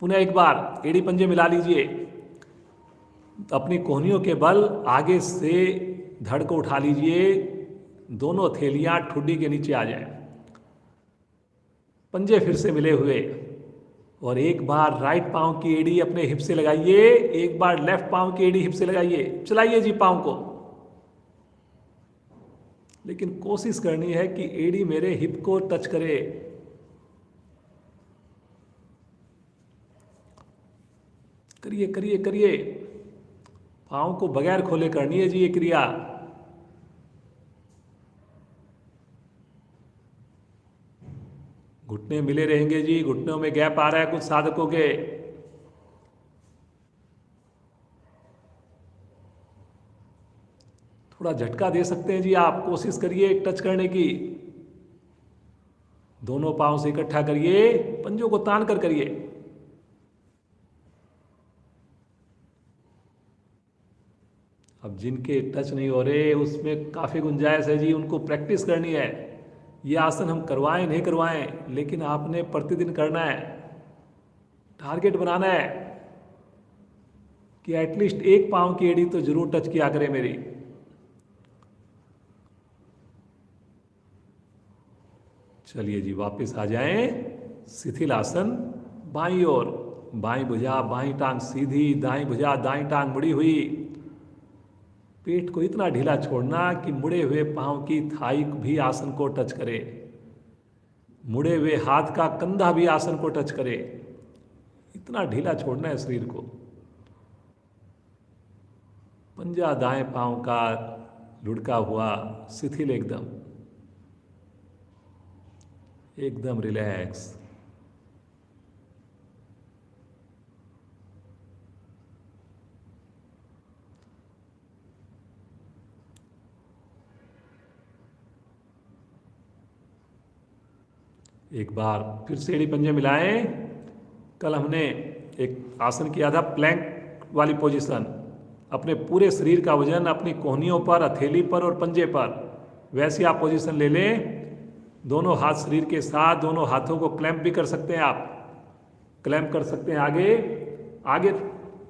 पुनः एक बार एड़ी पंजे मिला लीजिए, अपनी कोहनियों के बल आगे से धड़ को उठा लीजिए, दोनों हथेलियां ठुड्डी के नीचे आ जाए, पंजे फिर से मिले हुए। और एक बार राइट पांव की एड़ी अपने हिप से लगाइए, एक बार लेफ्ट पांव की एड़ी हिप से लगाइए। चलाइए जी पांव को, लेकिन कोशिश करनी है कि एड़ी मेरे हिप को टच करे। करिए करिए करिए, पांव को बगैर खोले करनी है जी ये क्रिया। घुटने मिले रहेंगे जी, घुटनों में गैप आ रहा है कुछ साधकों के। थोड़ा झटका दे सकते हैं जी आप, कोशिश करिए टच करने की। दोनों पांव से इकट्ठा करिए, पंजों को तान कर करिए। अब जिनके टच नहीं हो रहे उसमें काफी गुंजाइश है जी, उनको प्रैक्टिस करनी है। ये आसन हम करवाएं नहीं करवाएं, लेकिन आपने प्रतिदिन करना है। टारगेट बनाना है कि एटलीस्ट एक पांव की एड़ी तो जरूर टच किया करे मेरी। चलिए जी वापस आ जाएं। शिथिल आसन, बाईं ओर, बाईं भुजा बाईं टांग सीधी, दाईं भुजा दाईं टांग मुड़ी हुई। पेट को इतना ढीला छोड़ना कि मुड़े हुए पांव की थाई भी आसन को टच करे, मुड़े हुए हाथ का कंधा भी आसन को टच करे। इतना ढीला छोड़ना है शरीर को। पंजा दाएं पांव का लुढ़का हुआ, शिथिल एकदम, एकदम रिलैक्स। एक बार फिर से एड़ी पंजे मिलाएं। कल हमने एक आसन किया था प्लैंक वाली पोजीशन, अपने पूरे शरीर का वजन अपनी कोहनियों पर, हथेली पर और पंजे पर, वैसी आप पोजीशन ले लें। दोनों हाथ शरीर के साथ, दोनों हाथों को क्लैंप भी कर सकते हैं आप, क्लैंप कर सकते हैं। आगे आगे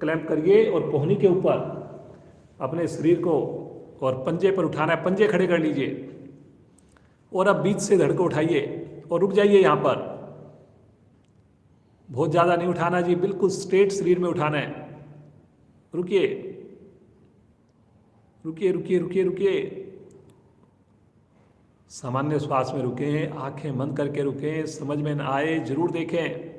क्लैंप करिए और कोहनी के ऊपर अपने शरीर को और पंजे पर उठाना है। पंजे खड़े कर लीजिए और अब बीच से धड़ को उठाइए और रुक जाइए। यहाँ पर बहुत ज़्यादा नहीं उठाना जी, बिल्कुल स्ट्रेट शरीर में उठाना है। रुकिए रुकिए रुकिए रुकिए रुकिए, सामान्य श्वास में रुकें, आंखें बंद करके रुकें। समझ में न आए जरूर देखें।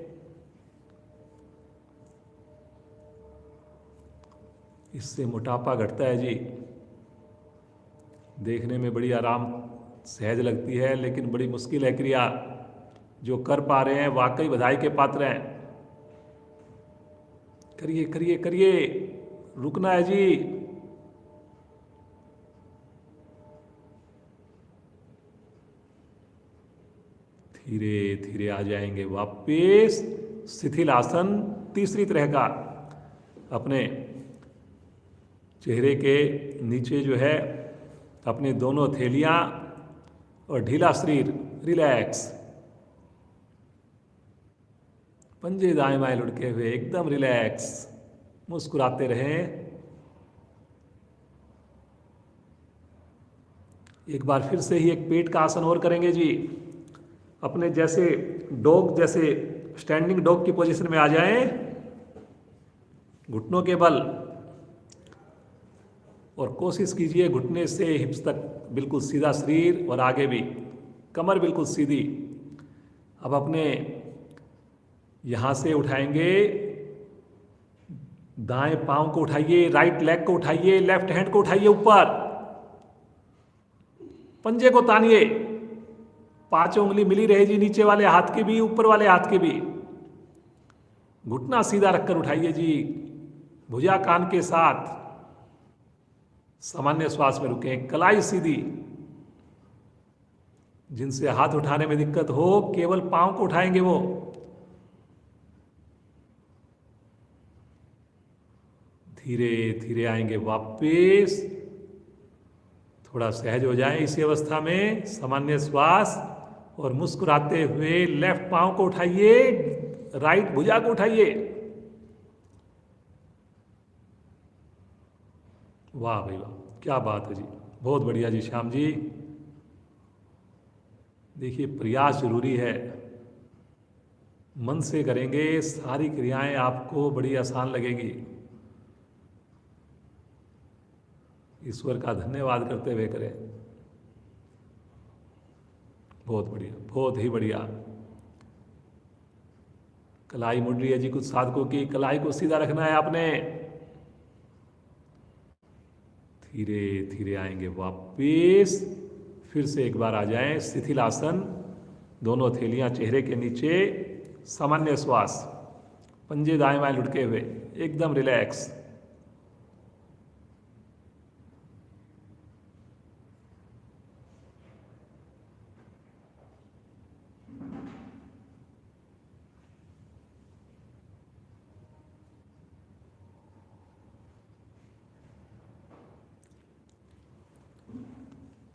इससे मोटापा घटता है जी। देखने में बड़ी आराम सहज लगती है, लेकिन बड़ी मुश्किल है क्रिया। जो कर पा रहे हैं वाकई बधाई के पात्र हैं। करिए करिए करिए, रुकना है जी। धीरे धीरे आ जाएंगे वापस। शिथिल आसन तीसरी तरह का, अपने चेहरे के नीचे जो है अपने दोनों हथेलियां और ढीला शरीर, रिलैक्स। पंजे दाएं बाएं लुढ़के हुए, एकदम रिलैक्स। मुस्कुराते रहें। एक बार फिर से ही एक पेट का आसन और करेंगे जी। अपने जैसे डॉग, जैसे स्टैंडिंग डॉग की पोजीशन में आ जाएं, घुटनों के बल, और कोशिश कीजिए घुटने से हिप्स तक बिल्कुल सीधा शरीर, और आगे भी कमर बिल्कुल सीधी। अब अपने यहाँ से उठाएंगे, दाएं पांव को उठाइए, राइट लेग को उठाइए, लेफ्ट हैंड को उठाइए ऊपर, पंजे को तानिए, 5 उंगली मिली रहेगी, नीचे वाले हाथ की भी, ऊपर वाले हाथ की भी। घुटना सीधा रखकर उठाइए जी, भुजा कान के साथ, सामान्य श्वास में रुकें, कलाई सीधी। जिनसे हाथ उठाने में दिक्कत हो, केवल पांव को उठाएंगे वो। धीरे धीरे आएंगे वापस, थोड़ा सहज हो जाएं इसी अवस्था में, सामान्य श्वास, और मुस्कुराते हुए लेफ्ट पांव को उठाइए, राइट भुजा को उठाइए। वाह भाई वाह, क्या बात है जी, बहुत बढ़िया जी श्याम जी। देखिए प्रयास जरूरी है, मन से करेंगे, सारी क्रियाएं आपको बड़ी आसान लगेगी। ईश्वर का धन्यवाद करते हुए करें। बहुत बढ़िया, बहुत ही बढ़िया। कलाई मुड़ रही है जी कुछ साधकों की, कलाई को सीधा रखना है आपने। धीरे धीरे आएंगे वापिस, फिर से एक बार आ जाएं शिथिल आसन, दोनों हथेलियां चेहरे के नीचे, सामान्य श्वास, पंजे दाएं बाएं लुढ़के हुए, एकदम रिलैक्स।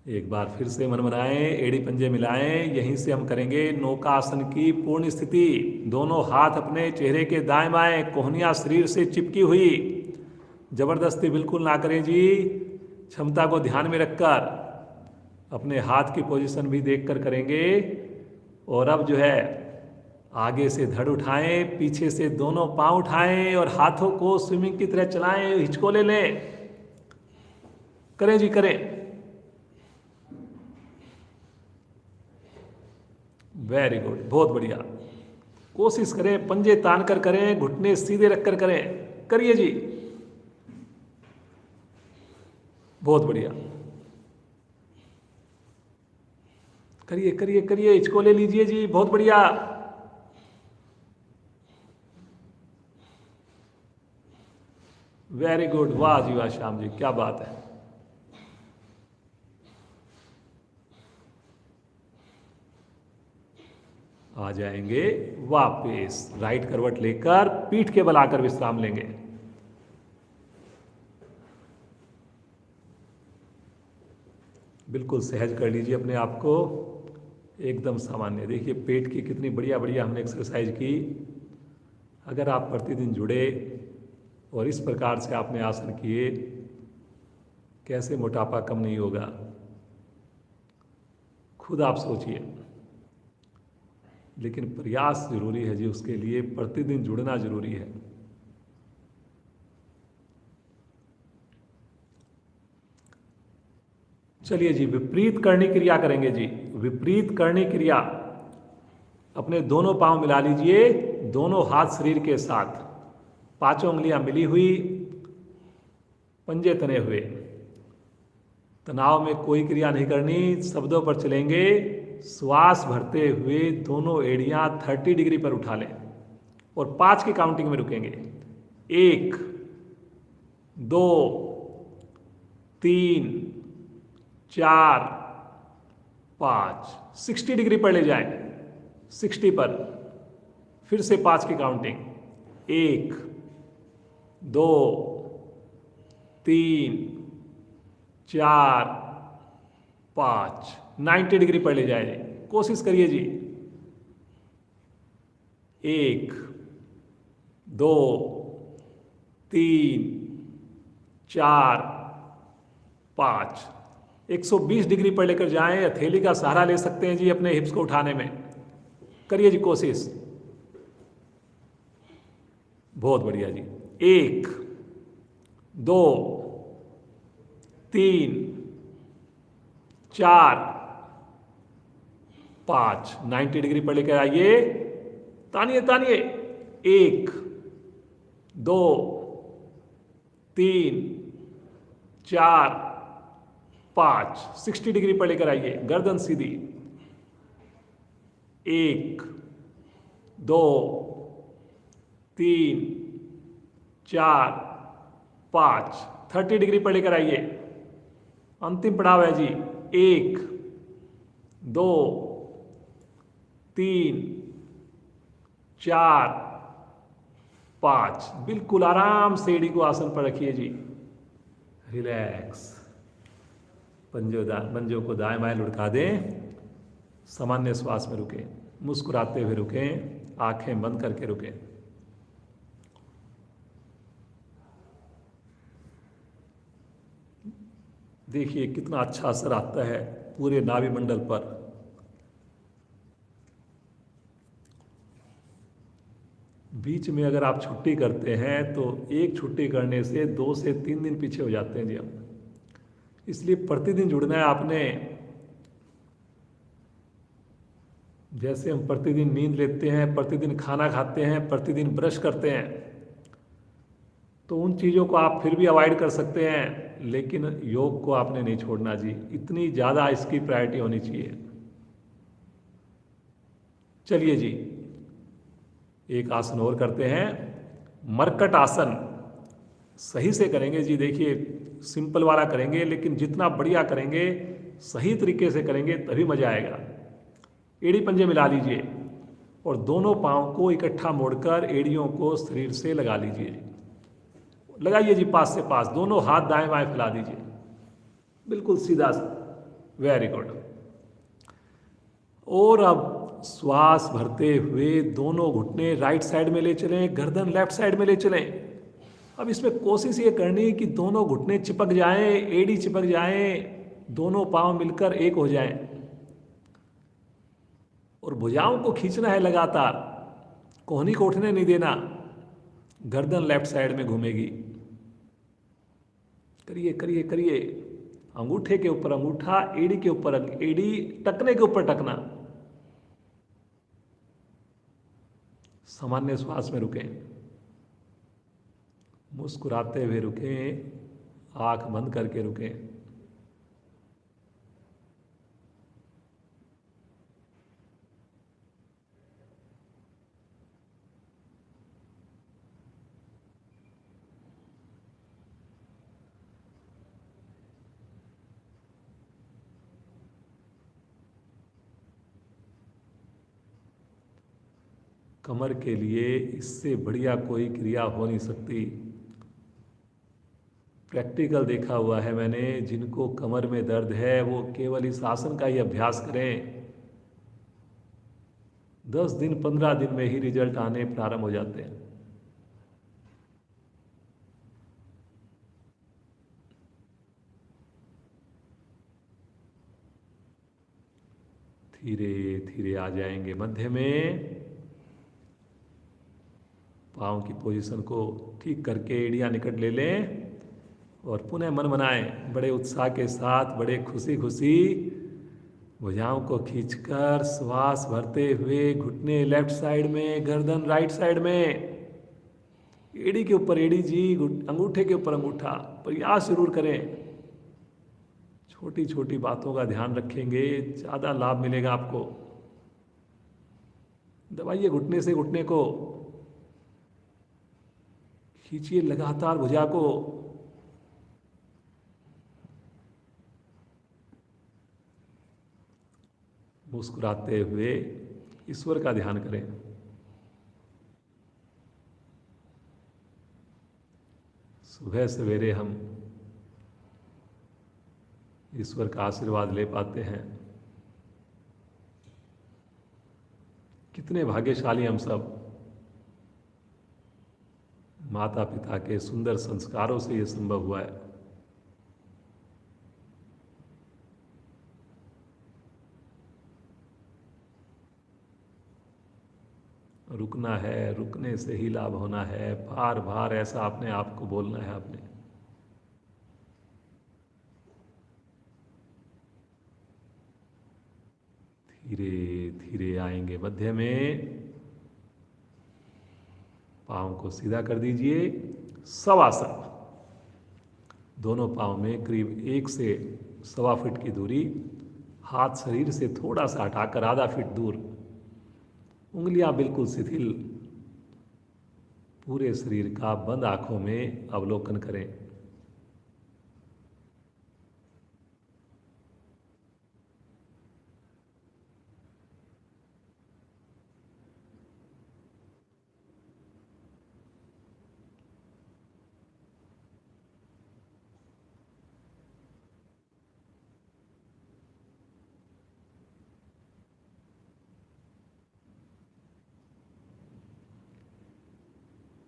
एक बार फिर से मन बनाएं, एड़ी पंजे मिलाएं, यहीं से हम करेंगे नौकासन की पूर्ण स्थिति। दोनों हाथ अपने चेहरे के दाएं बाएं, कोहनियां शरीर से चिपकी हुई, जबरदस्ती बिल्कुल ना करें जी, क्षमता को ध्यान में रखकर अपने हाथ की पोजीशन भी देखकर करेंगे। और अब जो है आगे से धड़ उठाएं, पीछे से दोनों पांव उठाएं और हाथों को स्विमिंग की तरह चलाएं, हिचकोले लें। करें जी करें, वेरी गुड, बहुत बढ़िया। कोशिश करें पंजे तान कर करें, घुटने सीधे रखकर करें, करिए जी, बहुत बढ़िया। करिए करिए करिए, इसको ले लीजिए जी, बहुत बढ़िया। वेरी गुड, वाह जी वाह श्याम जी, क्या बात है। आ जाएंगे वापस, राइट करवट लेकर पीठ के बल आकर विश्राम लेंगे। बिल्कुल सहज कर लीजिए अपने आप को, एकदम सामान्य। देखिए पेट की कितनी बढ़िया बढ़िया हमने एक्सरसाइज की। अगर आप प्रतिदिन जुड़े और इस प्रकार से आपने आसन किए, कैसे मोटापा कम नहीं होगा, खुद आप सोचिए। लेकिन प्रयास जरूरी है जी, उसके लिए प्रतिदिन जुड़ना जरूरी है। चलिए जी, विपरीत करणी क्रिया करेंगे जी। विपरीत करणी क्रिया, अपने दोनों पांव मिला लीजिए, दोनों हाथ शरीर के साथ, 5 उंगलियां मिली हुई, पंजे तने हुए। तनाव में कोई क्रिया नहीं करनी, शब्दों पर चलेंगे। श्वास भरते हुए दोनों एड़ियां 30 डिग्री पर उठा लें और 5 की काउंटिंग में रुकेंगे। 1, 2, 3, 4, 5, 60 डिग्री पर ले जाएं। 60 पर फिर से 5 की काउंटिंग। 1, 2, 3, 4, 5, 90 डिग्री पर ले जाए। कोशिश करिए जी। 1, 2, 3, 4, 5, 120 डिग्री पर लेकर जाएं। हथेली का सहारा ले सकते हैं जी अपने हिप्स को उठाने में। करिए जी कोशिश। बहुत बढ़िया जी। 1 2 3 4 5। 90 डिग्री पर लेकर आइए। तानिए तानिए। 1 2 3 4 5। 60 डिग्री पर लेकर आइए। गर्दन सीधी। 1 2 3 4 5। 30 डिग्री पर लेकर आइए। अंतिम पड़ाव है जी। 1 2 3 4 5। बिल्कुल आराम से एड़ी को आसन पर रखिए जी। रिलैक्स। पंजों को दाएं बाएं लुढ़का दें। सामान्य श्वास में रुकें। मुस्कुराते हुए रुकें। आंखें बंद करके रुकें। देखिए कितना अच्छा असर आता है पूरे नाभि मंडल पर। बीच में अगर आप छुट्टी करते हैं तो एक छुट्टी करने से 2 से 3 दिन पीछे हो जाते हैं जी हम। इसलिए प्रतिदिन जुड़ना है आपने। जैसे हम प्रतिदिन नींद लेते हैं, प्रतिदिन खाना खाते हैं, प्रतिदिन ब्रश करते हैं, तो उन चीज़ों को आप फिर भी अवॉइड कर सकते हैं, लेकिन योग को आपने नहीं छोड़ना जी। इतनी ज़्यादा इसकी प्रायोरिटी होनी चाहिए। चलिए जी, एक आसन और करते हैं। मरकट आसन सही से करेंगे जी। देखिए सिंपल वाला करेंगे, लेकिन जितना बढ़िया करेंगे, सही तरीके से करेंगे, तभी मजा आएगा। एड़ी पंजे मिला लीजिए और दोनों पांव को इकट्ठा मोड़कर एड़ियों को शरीर से लगा लीजिए। लगाइए जी पास से पास। दोनों हाथ दाएं बाएं फैला दीजिए, बिल्कुल सीधा। Very good. और अब श्वास भरते हुए दोनों घुटने राइट साइड में ले चलें, गर्दन लेफ्ट साइड में ले चलें। अब इसमें कोशिश ये करनी कि दोनों घुटने चिपक जाएं, एड़ी चिपक जाएं, दोनों पांव मिलकर एक हो जाएं। और भुजाओं को खींचना है लगातार, कोहनी को उठने नहीं देना। गर्दन लेफ्ट साइड में घूमेगी। करिए करिए करिए। अंगूठे के ऊपर अंगूठा, एड़ी के ऊपर एड़ी, टकने के ऊपर टकना। सामान्य श्वास में रुकें। मुस्कुराते हुए रुकें। आंख बंद करके रुकें। कमर के लिए इससे बढ़िया कोई क्रिया हो नहीं सकती। प्रैक्टिकल देखा हुआ है मैंने। जिनको कमर में दर्द है वो केवल इस आसन का ही अभ्यास करें। 10 दिन 15 दिन में ही रिजल्ट आने प्रारंभ हो जाते हैं। धीरे धीरे आ जाएंगे मध्य में। पाँव की पोजीशन को ठीक करके एड़ियाँ निकट ले लें और पुनः मन बनाएं बड़े उत्साह के साथ, बड़े खुशी खुशी। भुजाओं को खींचकर श्वास भरते हुए घुटने लेफ्ट साइड में, गर्दन राइट साइड में, एड़ी के ऊपर एड़ी जी, अंगूठे के ऊपर अंगूठा। प्रयास जरूर करें। छोटी छोटी बातों का ध्यान रखेंगे, ज़्यादा लाभ मिलेगा आपको। दबाइए घुटने से घुटने को, खींचिए लगातार भुजा को। मुस्कुराते हुए ईश्वर का ध्यान करें। सुबह सवेरे हम ईश्वर का आशीर्वाद ले पाते हैं। कितने भाग्यशाली हम सब। माता पिता के सुंदर संस्कारों से ये संभव हुआ है। रुकना है, रुकने से ही लाभ होना है, बार बार ऐसा अपने आप को बोलना है आपने। धीरे धीरे आएंगे मध्य में, पाँव को सीधा कर दीजिए, शवासन। दोनों पाँव में करीब 1 से सवा फीट की दूरी, हाथ शरीर से थोड़ा सा हटाकर आधा फीट दूर, उंगलियां बिल्कुल शिथिल, पूरे शरीर का बंद आंखों में अवलोकन करें।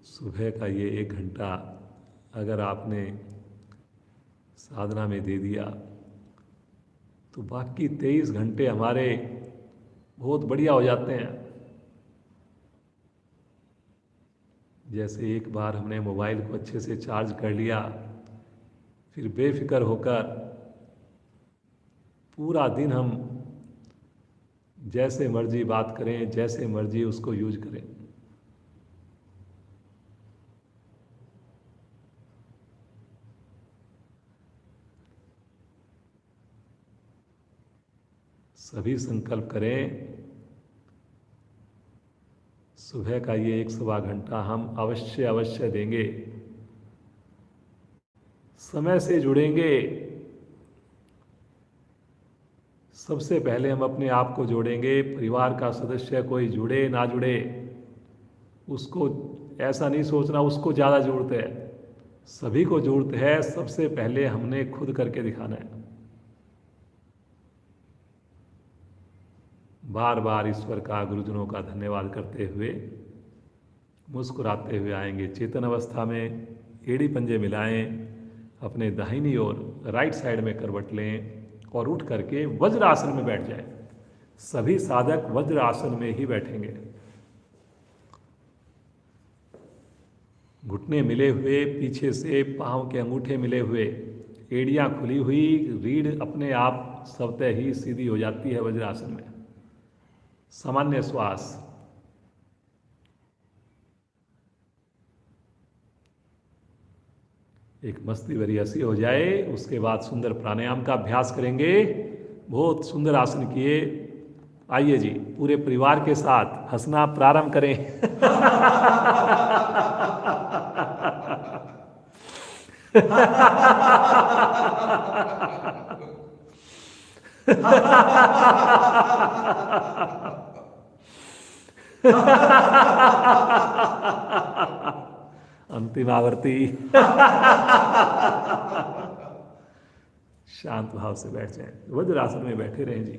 सुबह का ये 1 घंटा अगर आपने साधना में दे दिया तो बाकी 23 घंटे हमारे बहुत बढ़िया हो जाते हैं। जैसे एक बार हमने मोबाइल को अच्छे से चार्ज कर लिया, फिर बेफिक्र होकर पूरा दिन हम जैसे मर्जी बात करें, जैसे मर्जी उसको यूज करें। सभी संकल्प करें, सुबह का ये 1 सवा घंटा हम अवश्य अवश्य देंगे, समय से जुड़ेंगे। सबसे पहले हम अपने आप को जोड़ेंगे। परिवार का सदस्य कोई जुड़े ना जुड़े, उसको ऐसा नहीं सोचना उसको ज़्यादा जरूरत है, सभी को जरूरत है। सबसे पहले हमने खुद करके दिखाना है। बार बार ईश्वर का, गुरुजनों का धन्यवाद करते हुए मुस्कुराते हुए आएंगे चेतन अवस्था में। एड़ी पंजे मिलाएं, अपने दाहिनी ओर राइट साइड में करवट लें और उठ करके वज्र आसन में बैठ जाएं। सभी साधक वज्र आसन में ही बैठेंगे। घुटने मिले हुए, पीछे से पांव के अंगूठे मिले हुए, एड़ियां खुली हुई, रीढ़ अपने आप स्वतः ही सीधी हो जाती है वज्रासन में। सामान्य श्वास। एक मस्ती भरी हंसी हो जाए, उसके बाद सुंदर प्राणायाम का अभ्यास करेंगे। बहुत सुंदर आसन किए। आइए जी, पूरे परिवार के साथ हंसना प्रारंभ करें। अंतिम आवर्ती। शांत भाव से बैठ जाएं, वज्रासन में बैठे रहें जी।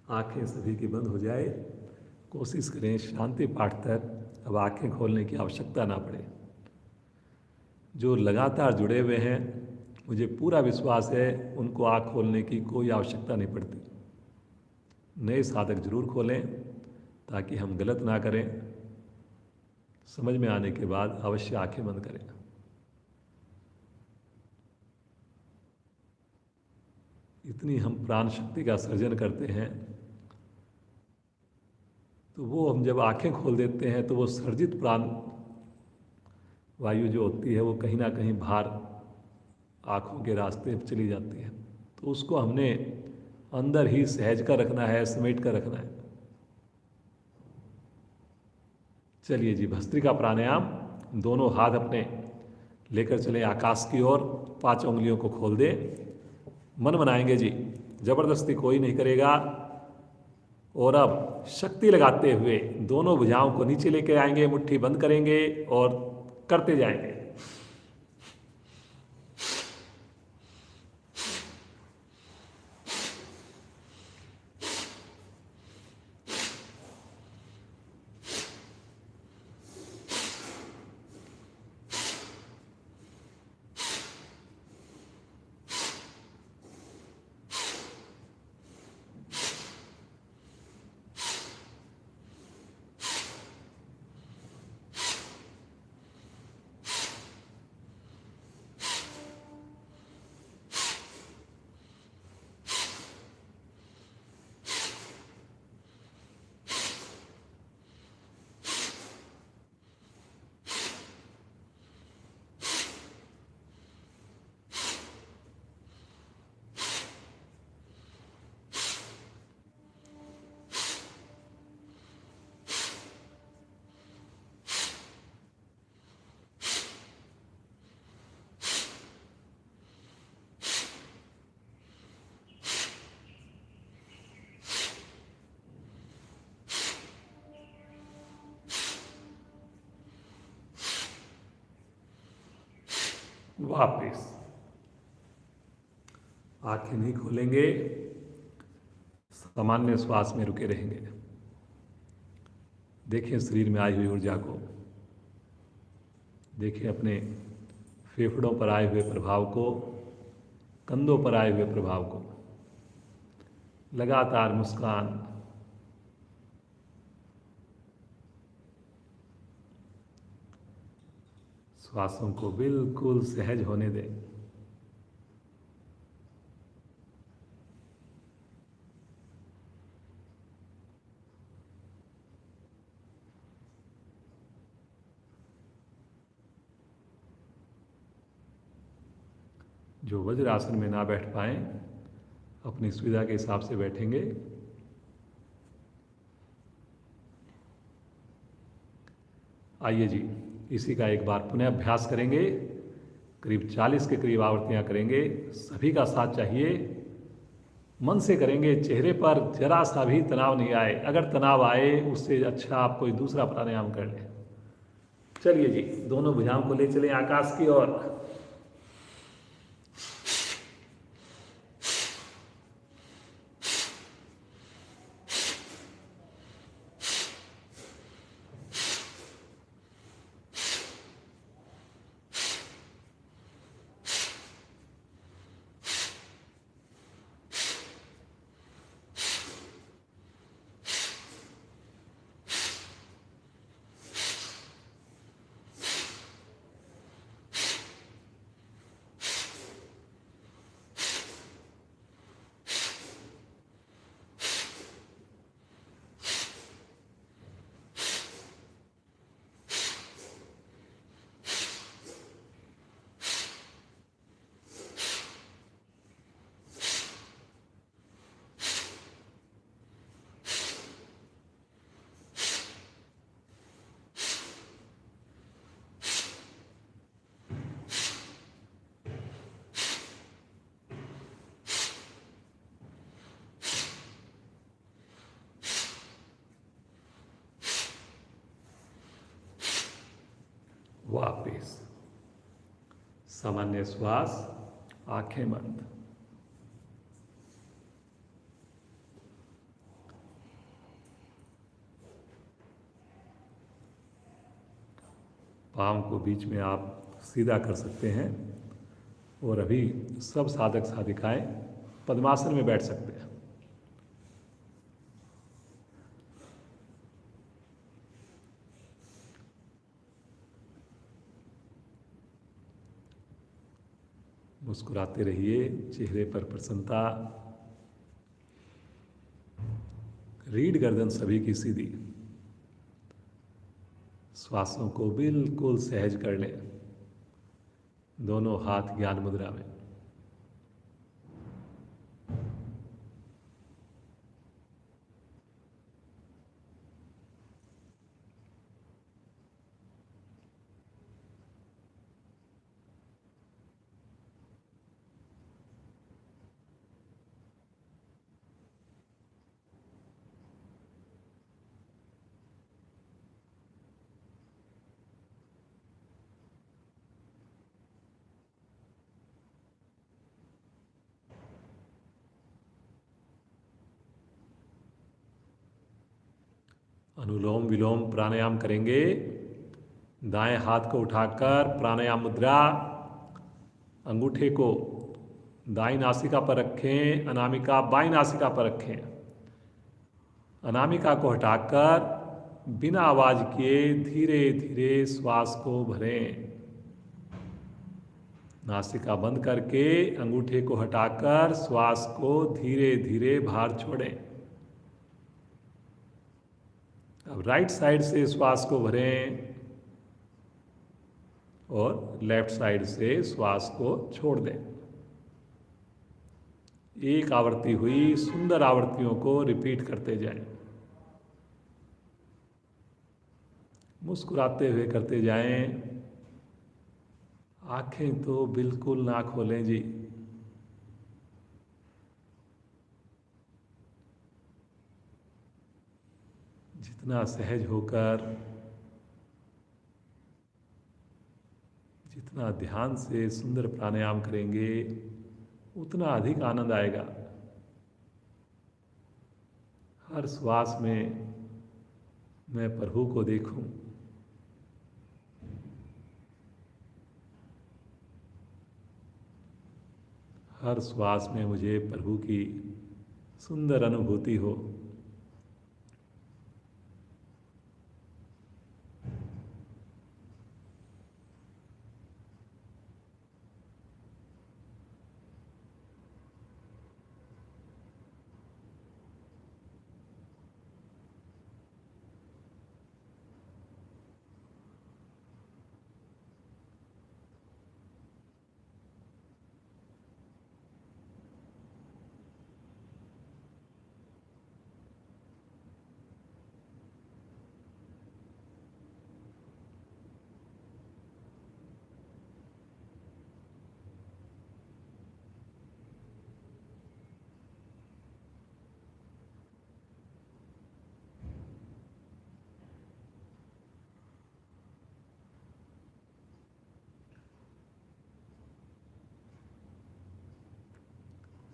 आंखें सभी की बंद हो जाए। कोशिश करें शांति पाठ तक अब आंखें खोलने की आवश्यकता ना पड़े। जो लगातार जुड़े हुए हैं, मुझे पूरा विश्वास है उनको आँख खोलने की कोई आवश्यकता नहीं पड़ती। नए साधक जरूर खोलें ताकि हम गलत ना करें। समझ में आने के बाद अवश्य आंखें बंद करें। इतनी हम प्राण शक्ति का सर्जन करते हैं, तो वो हम जब आंखें खोल देते हैं तो वो सर्जित प्राण वायु जो होती है वो कहीं ना कहीं बाहर आँखों के रास्ते चली जाती है। तो उसको हमने अंदर ही सहज कर रखना है, समेट कर रखना है। चलिए जी, भस्त्रिका प्राणायाम। दोनों हाथ अपने लेकर चले आकाश की ओर, 5 उंगलियों को खोल दें। मन बनाएंगे जी, जबरदस्ती कोई नहीं करेगा। और अब शक्ति लगाते हुए दोनों भुजाओं को नीचे लेके आएंगे, मुट्ठी बंद करेंगे और करते जाएंगे। वापिस आंखें नहीं खोलेंगे, सामान्य श्वास में रुके रहेंगे। देखें शरीर में आई हुई ऊर्जा को, देखें अपने फेफड़ों पर आए हुए प्रभाव को, कंधों पर आए हुए प्रभाव को। लगातार मुस्कान, श्वासों को बिल्कुल सहज होने दें। जो वज्रासन में ना बैठ पाएं, अपनी सुविधा के हिसाब से बैठेंगे। आइए जी, इसी का एक बार पुनः अभ्यास करेंगे। करीब 40 के करीब आवर्तियां करेंगे। सभी का साथ चाहिए। मन से करेंगे, चेहरे पर जरा सा भी तनाव नहीं आए। अगर तनाव आए उससे अच्छा आप कोई दूसरा प्राणायाम कर लें। चलिए जी, दोनों भुजाओं को ले चलें आकाश की ओर। वापिस सामान्य श्वास, आंखें बंद। पाँव को बीच में आप सीधा कर सकते हैं और अभी सब साधक साधिकाएं पद्मासन में बैठ सकते हैं। मुस्कुराते रहिए, चेहरे पर प्रसन्नता। रीढ़ गर्दन सभी की सीधी। श्वासों को बिल्कुल सहज कर लें। दोनों हाथ ज्ञान मुद्रा में। अनुलोम विलोम प्राणायाम करेंगे। दाएं हाथ को उठाकर प्राणायाम मुद्रा, अंगूठे को दाईं नासिका पर रखें, अनामिका बाईं नासिका पर रखें। अनामिका को हटाकर बिना आवाज किए धीरे धीरे श्वास को भरें। नासिका बंद करके अंगूठे को हटाकर श्वास को धीरे धीरे बाहर छोड़ें। अब राइट साइड से श्वास को भरें और लेफ्ट साइड से श्वास को छोड़ दें। एक आवृत्ति हुई, सुंदर आवृत्तियों को रिपीट करते जाएं। मुस्कुराते हुए करते जाएं। आंखें तो बिल्कुल ना खोलें जी। जितना सहज होकर, जितना ध्यान से सुंदर प्राणायाम करेंगे उतना अधिक आनंद आएगा। हर श्वास में मैं प्रभु को देखूं, हर श्वास में मुझे प्रभु की सुंदर अनुभूति हो।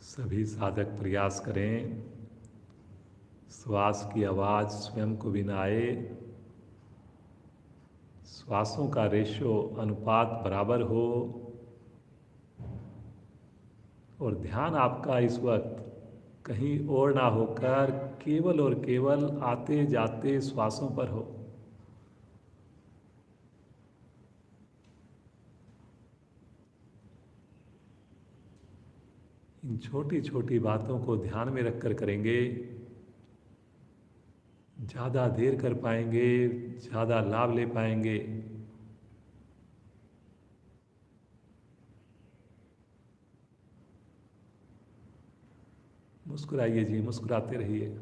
सभी साधक प्रयास करें श्वास की आवाज़ स्वयं को भी ना आए, श्वासों का रेशो अनुपात बराबर हो और ध्यान आपका इस वक्त कहीं और ना होकर केवल और केवल आते जाते श्वासों पर हो। इन छोटी छोटी बातों को ध्यान में रखकर करेंगे, ज़्यादा देर कर पाएंगे, ज़्यादा लाभ ले पाएंगे। मुस्कुराइए जी, मुस्कुराते रहिए।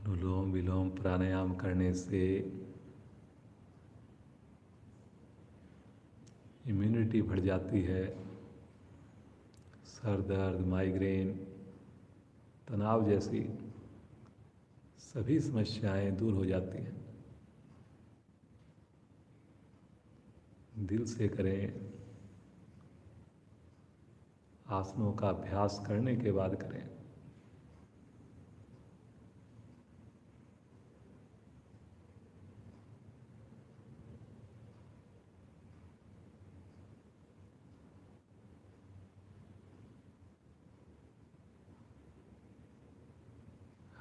अनुलोम विलोम प्राणायाम करने से इम्यूनिटी बढ़ जाती है। सर दर्द, माइग्रेन, तनाव जैसी सभी समस्याएं दूर हो जाती हैं। दिल से करें, आसनों का अभ्यास करने के बाद करें।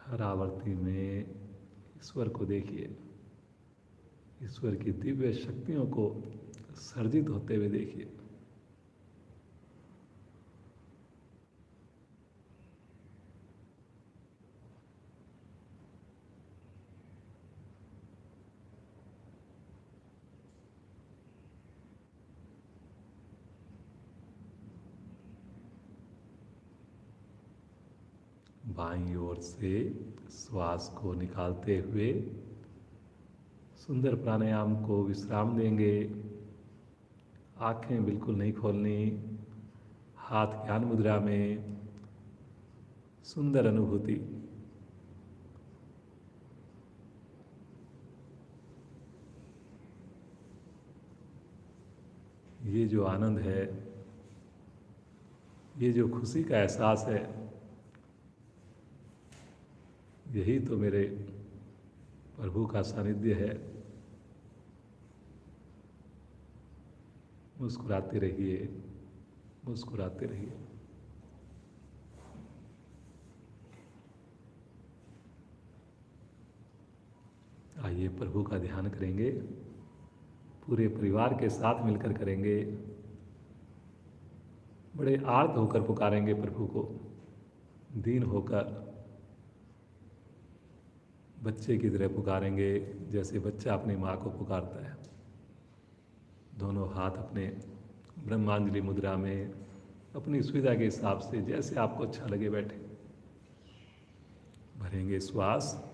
हर आवर्ती में ईश्वर को देखिए, ईश्वर की दिव्य शक्तियों को सर्जित होते हुए देखिए। बाईं ओर से श्वास को निकालते हुए सुंदर प्राणायाम को विश्राम देंगे। आंखें बिल्कुल नहीं खोलनी, हाथ ज्ञान मुद्रा में, सुंदर अनुभूति। ये जो आनंद है, ये जो खुशी का एहसास है, यही तो मेरे प्रभु का सानिध्य है। मुस्कुराते रहिए, मुस्कुराते रहिए। आइए प्रभु का ध्यान करेंगे, पूरे परिवार के साथ मिलकर करेंगे। बड़े आर्त होकर पुकारेंगे प्रभु को, दीन होकर, बच्चे की तरह पुकारेंगे, जैसे बच्चा अपनी माँ को पुकारता है। दोनों हाथ अपने ब्रह्मांजलि मुद्रा में, अपनी सुविधा के हिसाब से जैसे आपको अच्छा लगे बैठे। भरेंगे श्वास।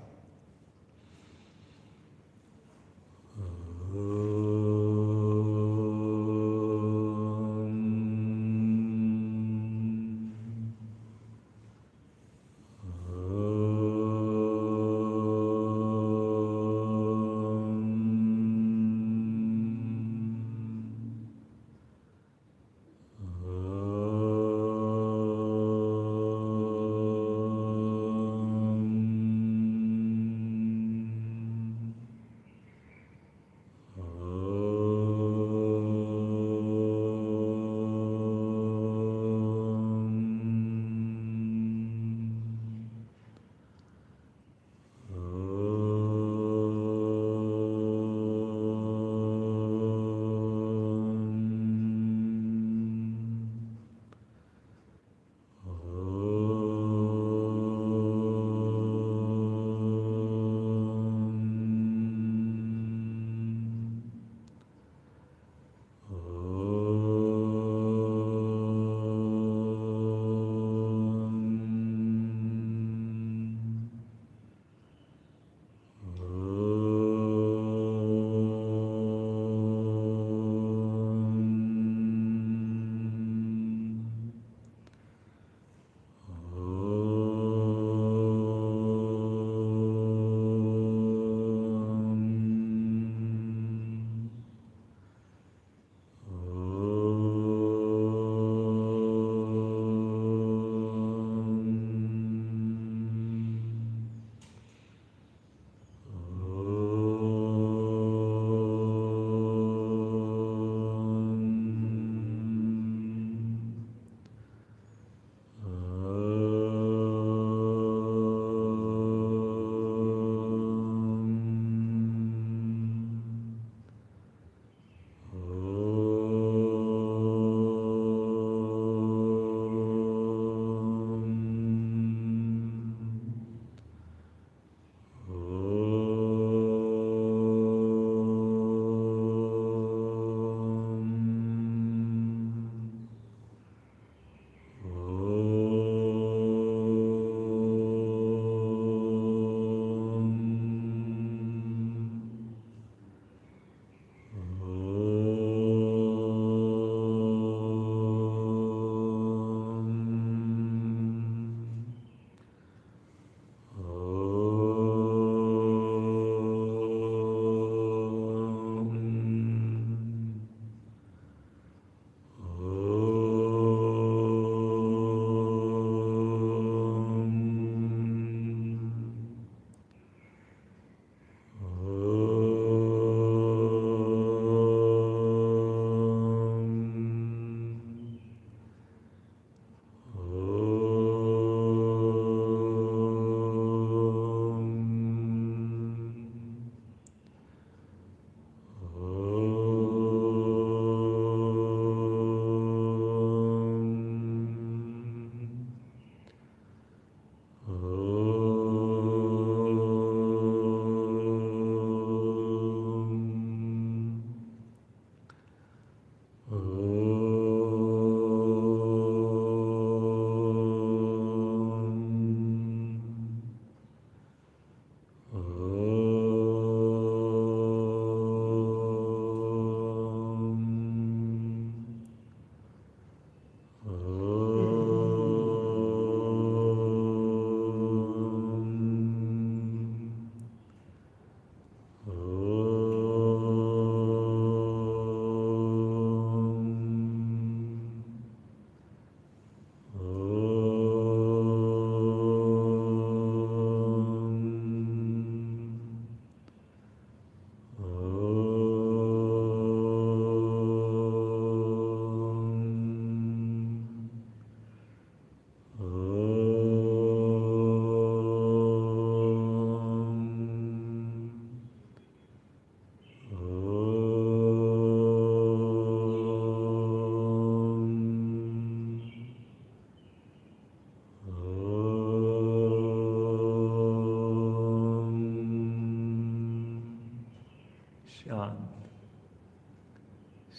शांत,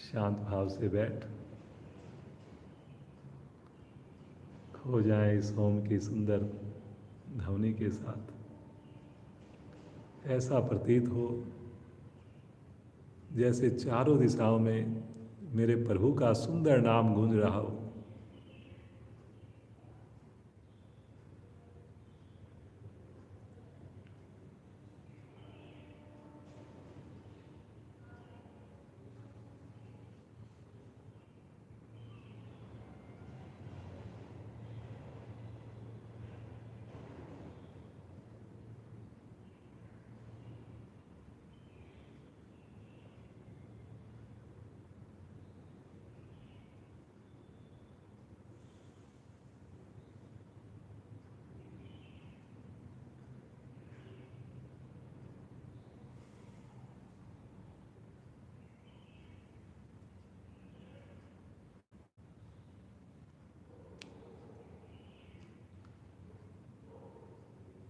शांत भाव से बैठ, खो जाए इस ओम की सुंदर ध्वनि के साथ। ऐसा प्रतीत हो जैसे चारों दिशाओं में मेरे प्रभु का सुंदर नाम गूंज रहा हो।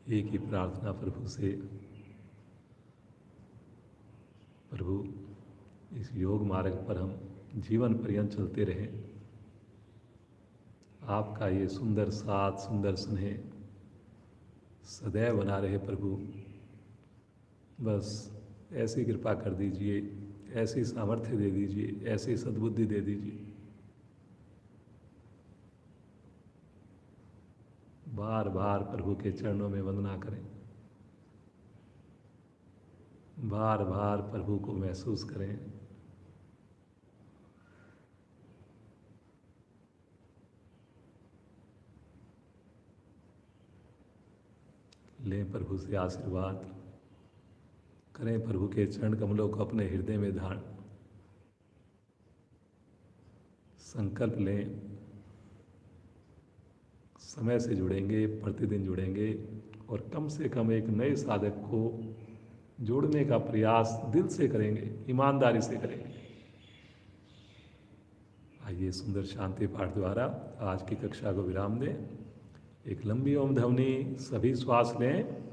एक ही प्रार्थना प्रभु से, प्रभु इस योग मार्ग पर हम जीवन पर्यंत चलते रहें। आपका ये सुंदर साथ, सुंदर स्नेह सदैव बना रहे प्रभु। बस ऐसी कृपा कर दीजिए, ऐसी सामर्थ्य दे दीजिए, ऐसी सद्बुद्धि दे दीजिए। बार बार प्रभु के चरणों में वंदना करें, बार बार प्रभु को महसूस करें। लें प्रभु से आशीर्वाद, करें प्रभु के चरण कमलों को अपने हृदय में धारण। संकल्प लें, समय से जुड़ेंगे, प्रतिदिन जुड़ेंगे और कम से कम एक नए साधक को जोड़ने का प्रयास दिल से करेंगे, ईमानदारी से करेंगे। आइए सुंदर शांति पाठ द्वारा आज की कक्षा को विराम दें। एक लंबी ओम ध्वनि, सभी श्वास लें।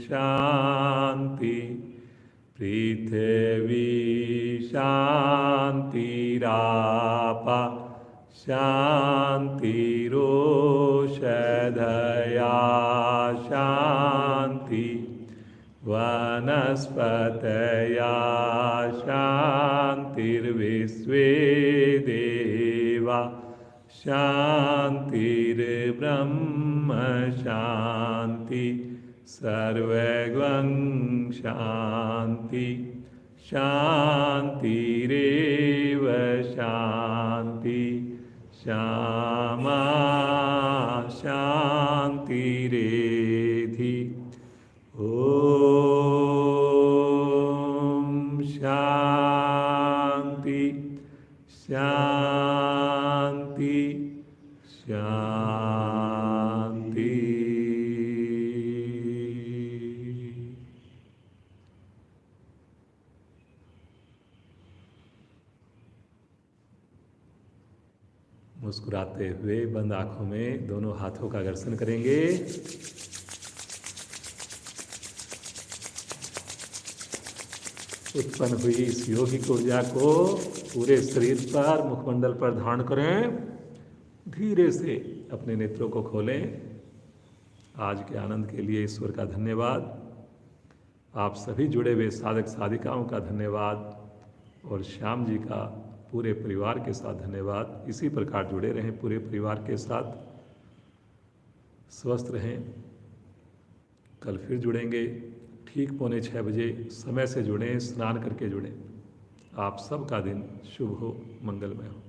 शांति, पृथ्वी शांतिरापा शांतिरोषधया शांति, वनस्पतया शांतिर्विश्वे देवा शांतिर्ब्रह्म शांति, सर्वगं शांति, शांतिरेव शांति, श्यामा शांतिरेधि। ओम शांति शांति शांति। मुस्कुराते हुए बंद आंखों में दोनों हाथों का घर्षण करेंगे। उत्पन्न हुई इस योगिक ऊर्जा को पूरे शरीर पर, मुखमंडल पर धारण करें। धीरे से अपने नेत्रों को खोलें। आज के आनंद के लिए ईश्वर का धन्यवाद। आप सभी जुड़े हुए साधक साधिकाओं का धन्यवाद और श्याम जी का पूरे परिवार के साथ धन्यवाद। इसी प्रकार जुड़े रहें पूरे परिवार के साथ। स्वस्थ रहें। कल फिर जुड़ेंगे ठीक 5:45 बजे। समय से जुड़ें, स्नान करके जुड़ें। आप सबका दिन शुभ हो, मंगलमय हो।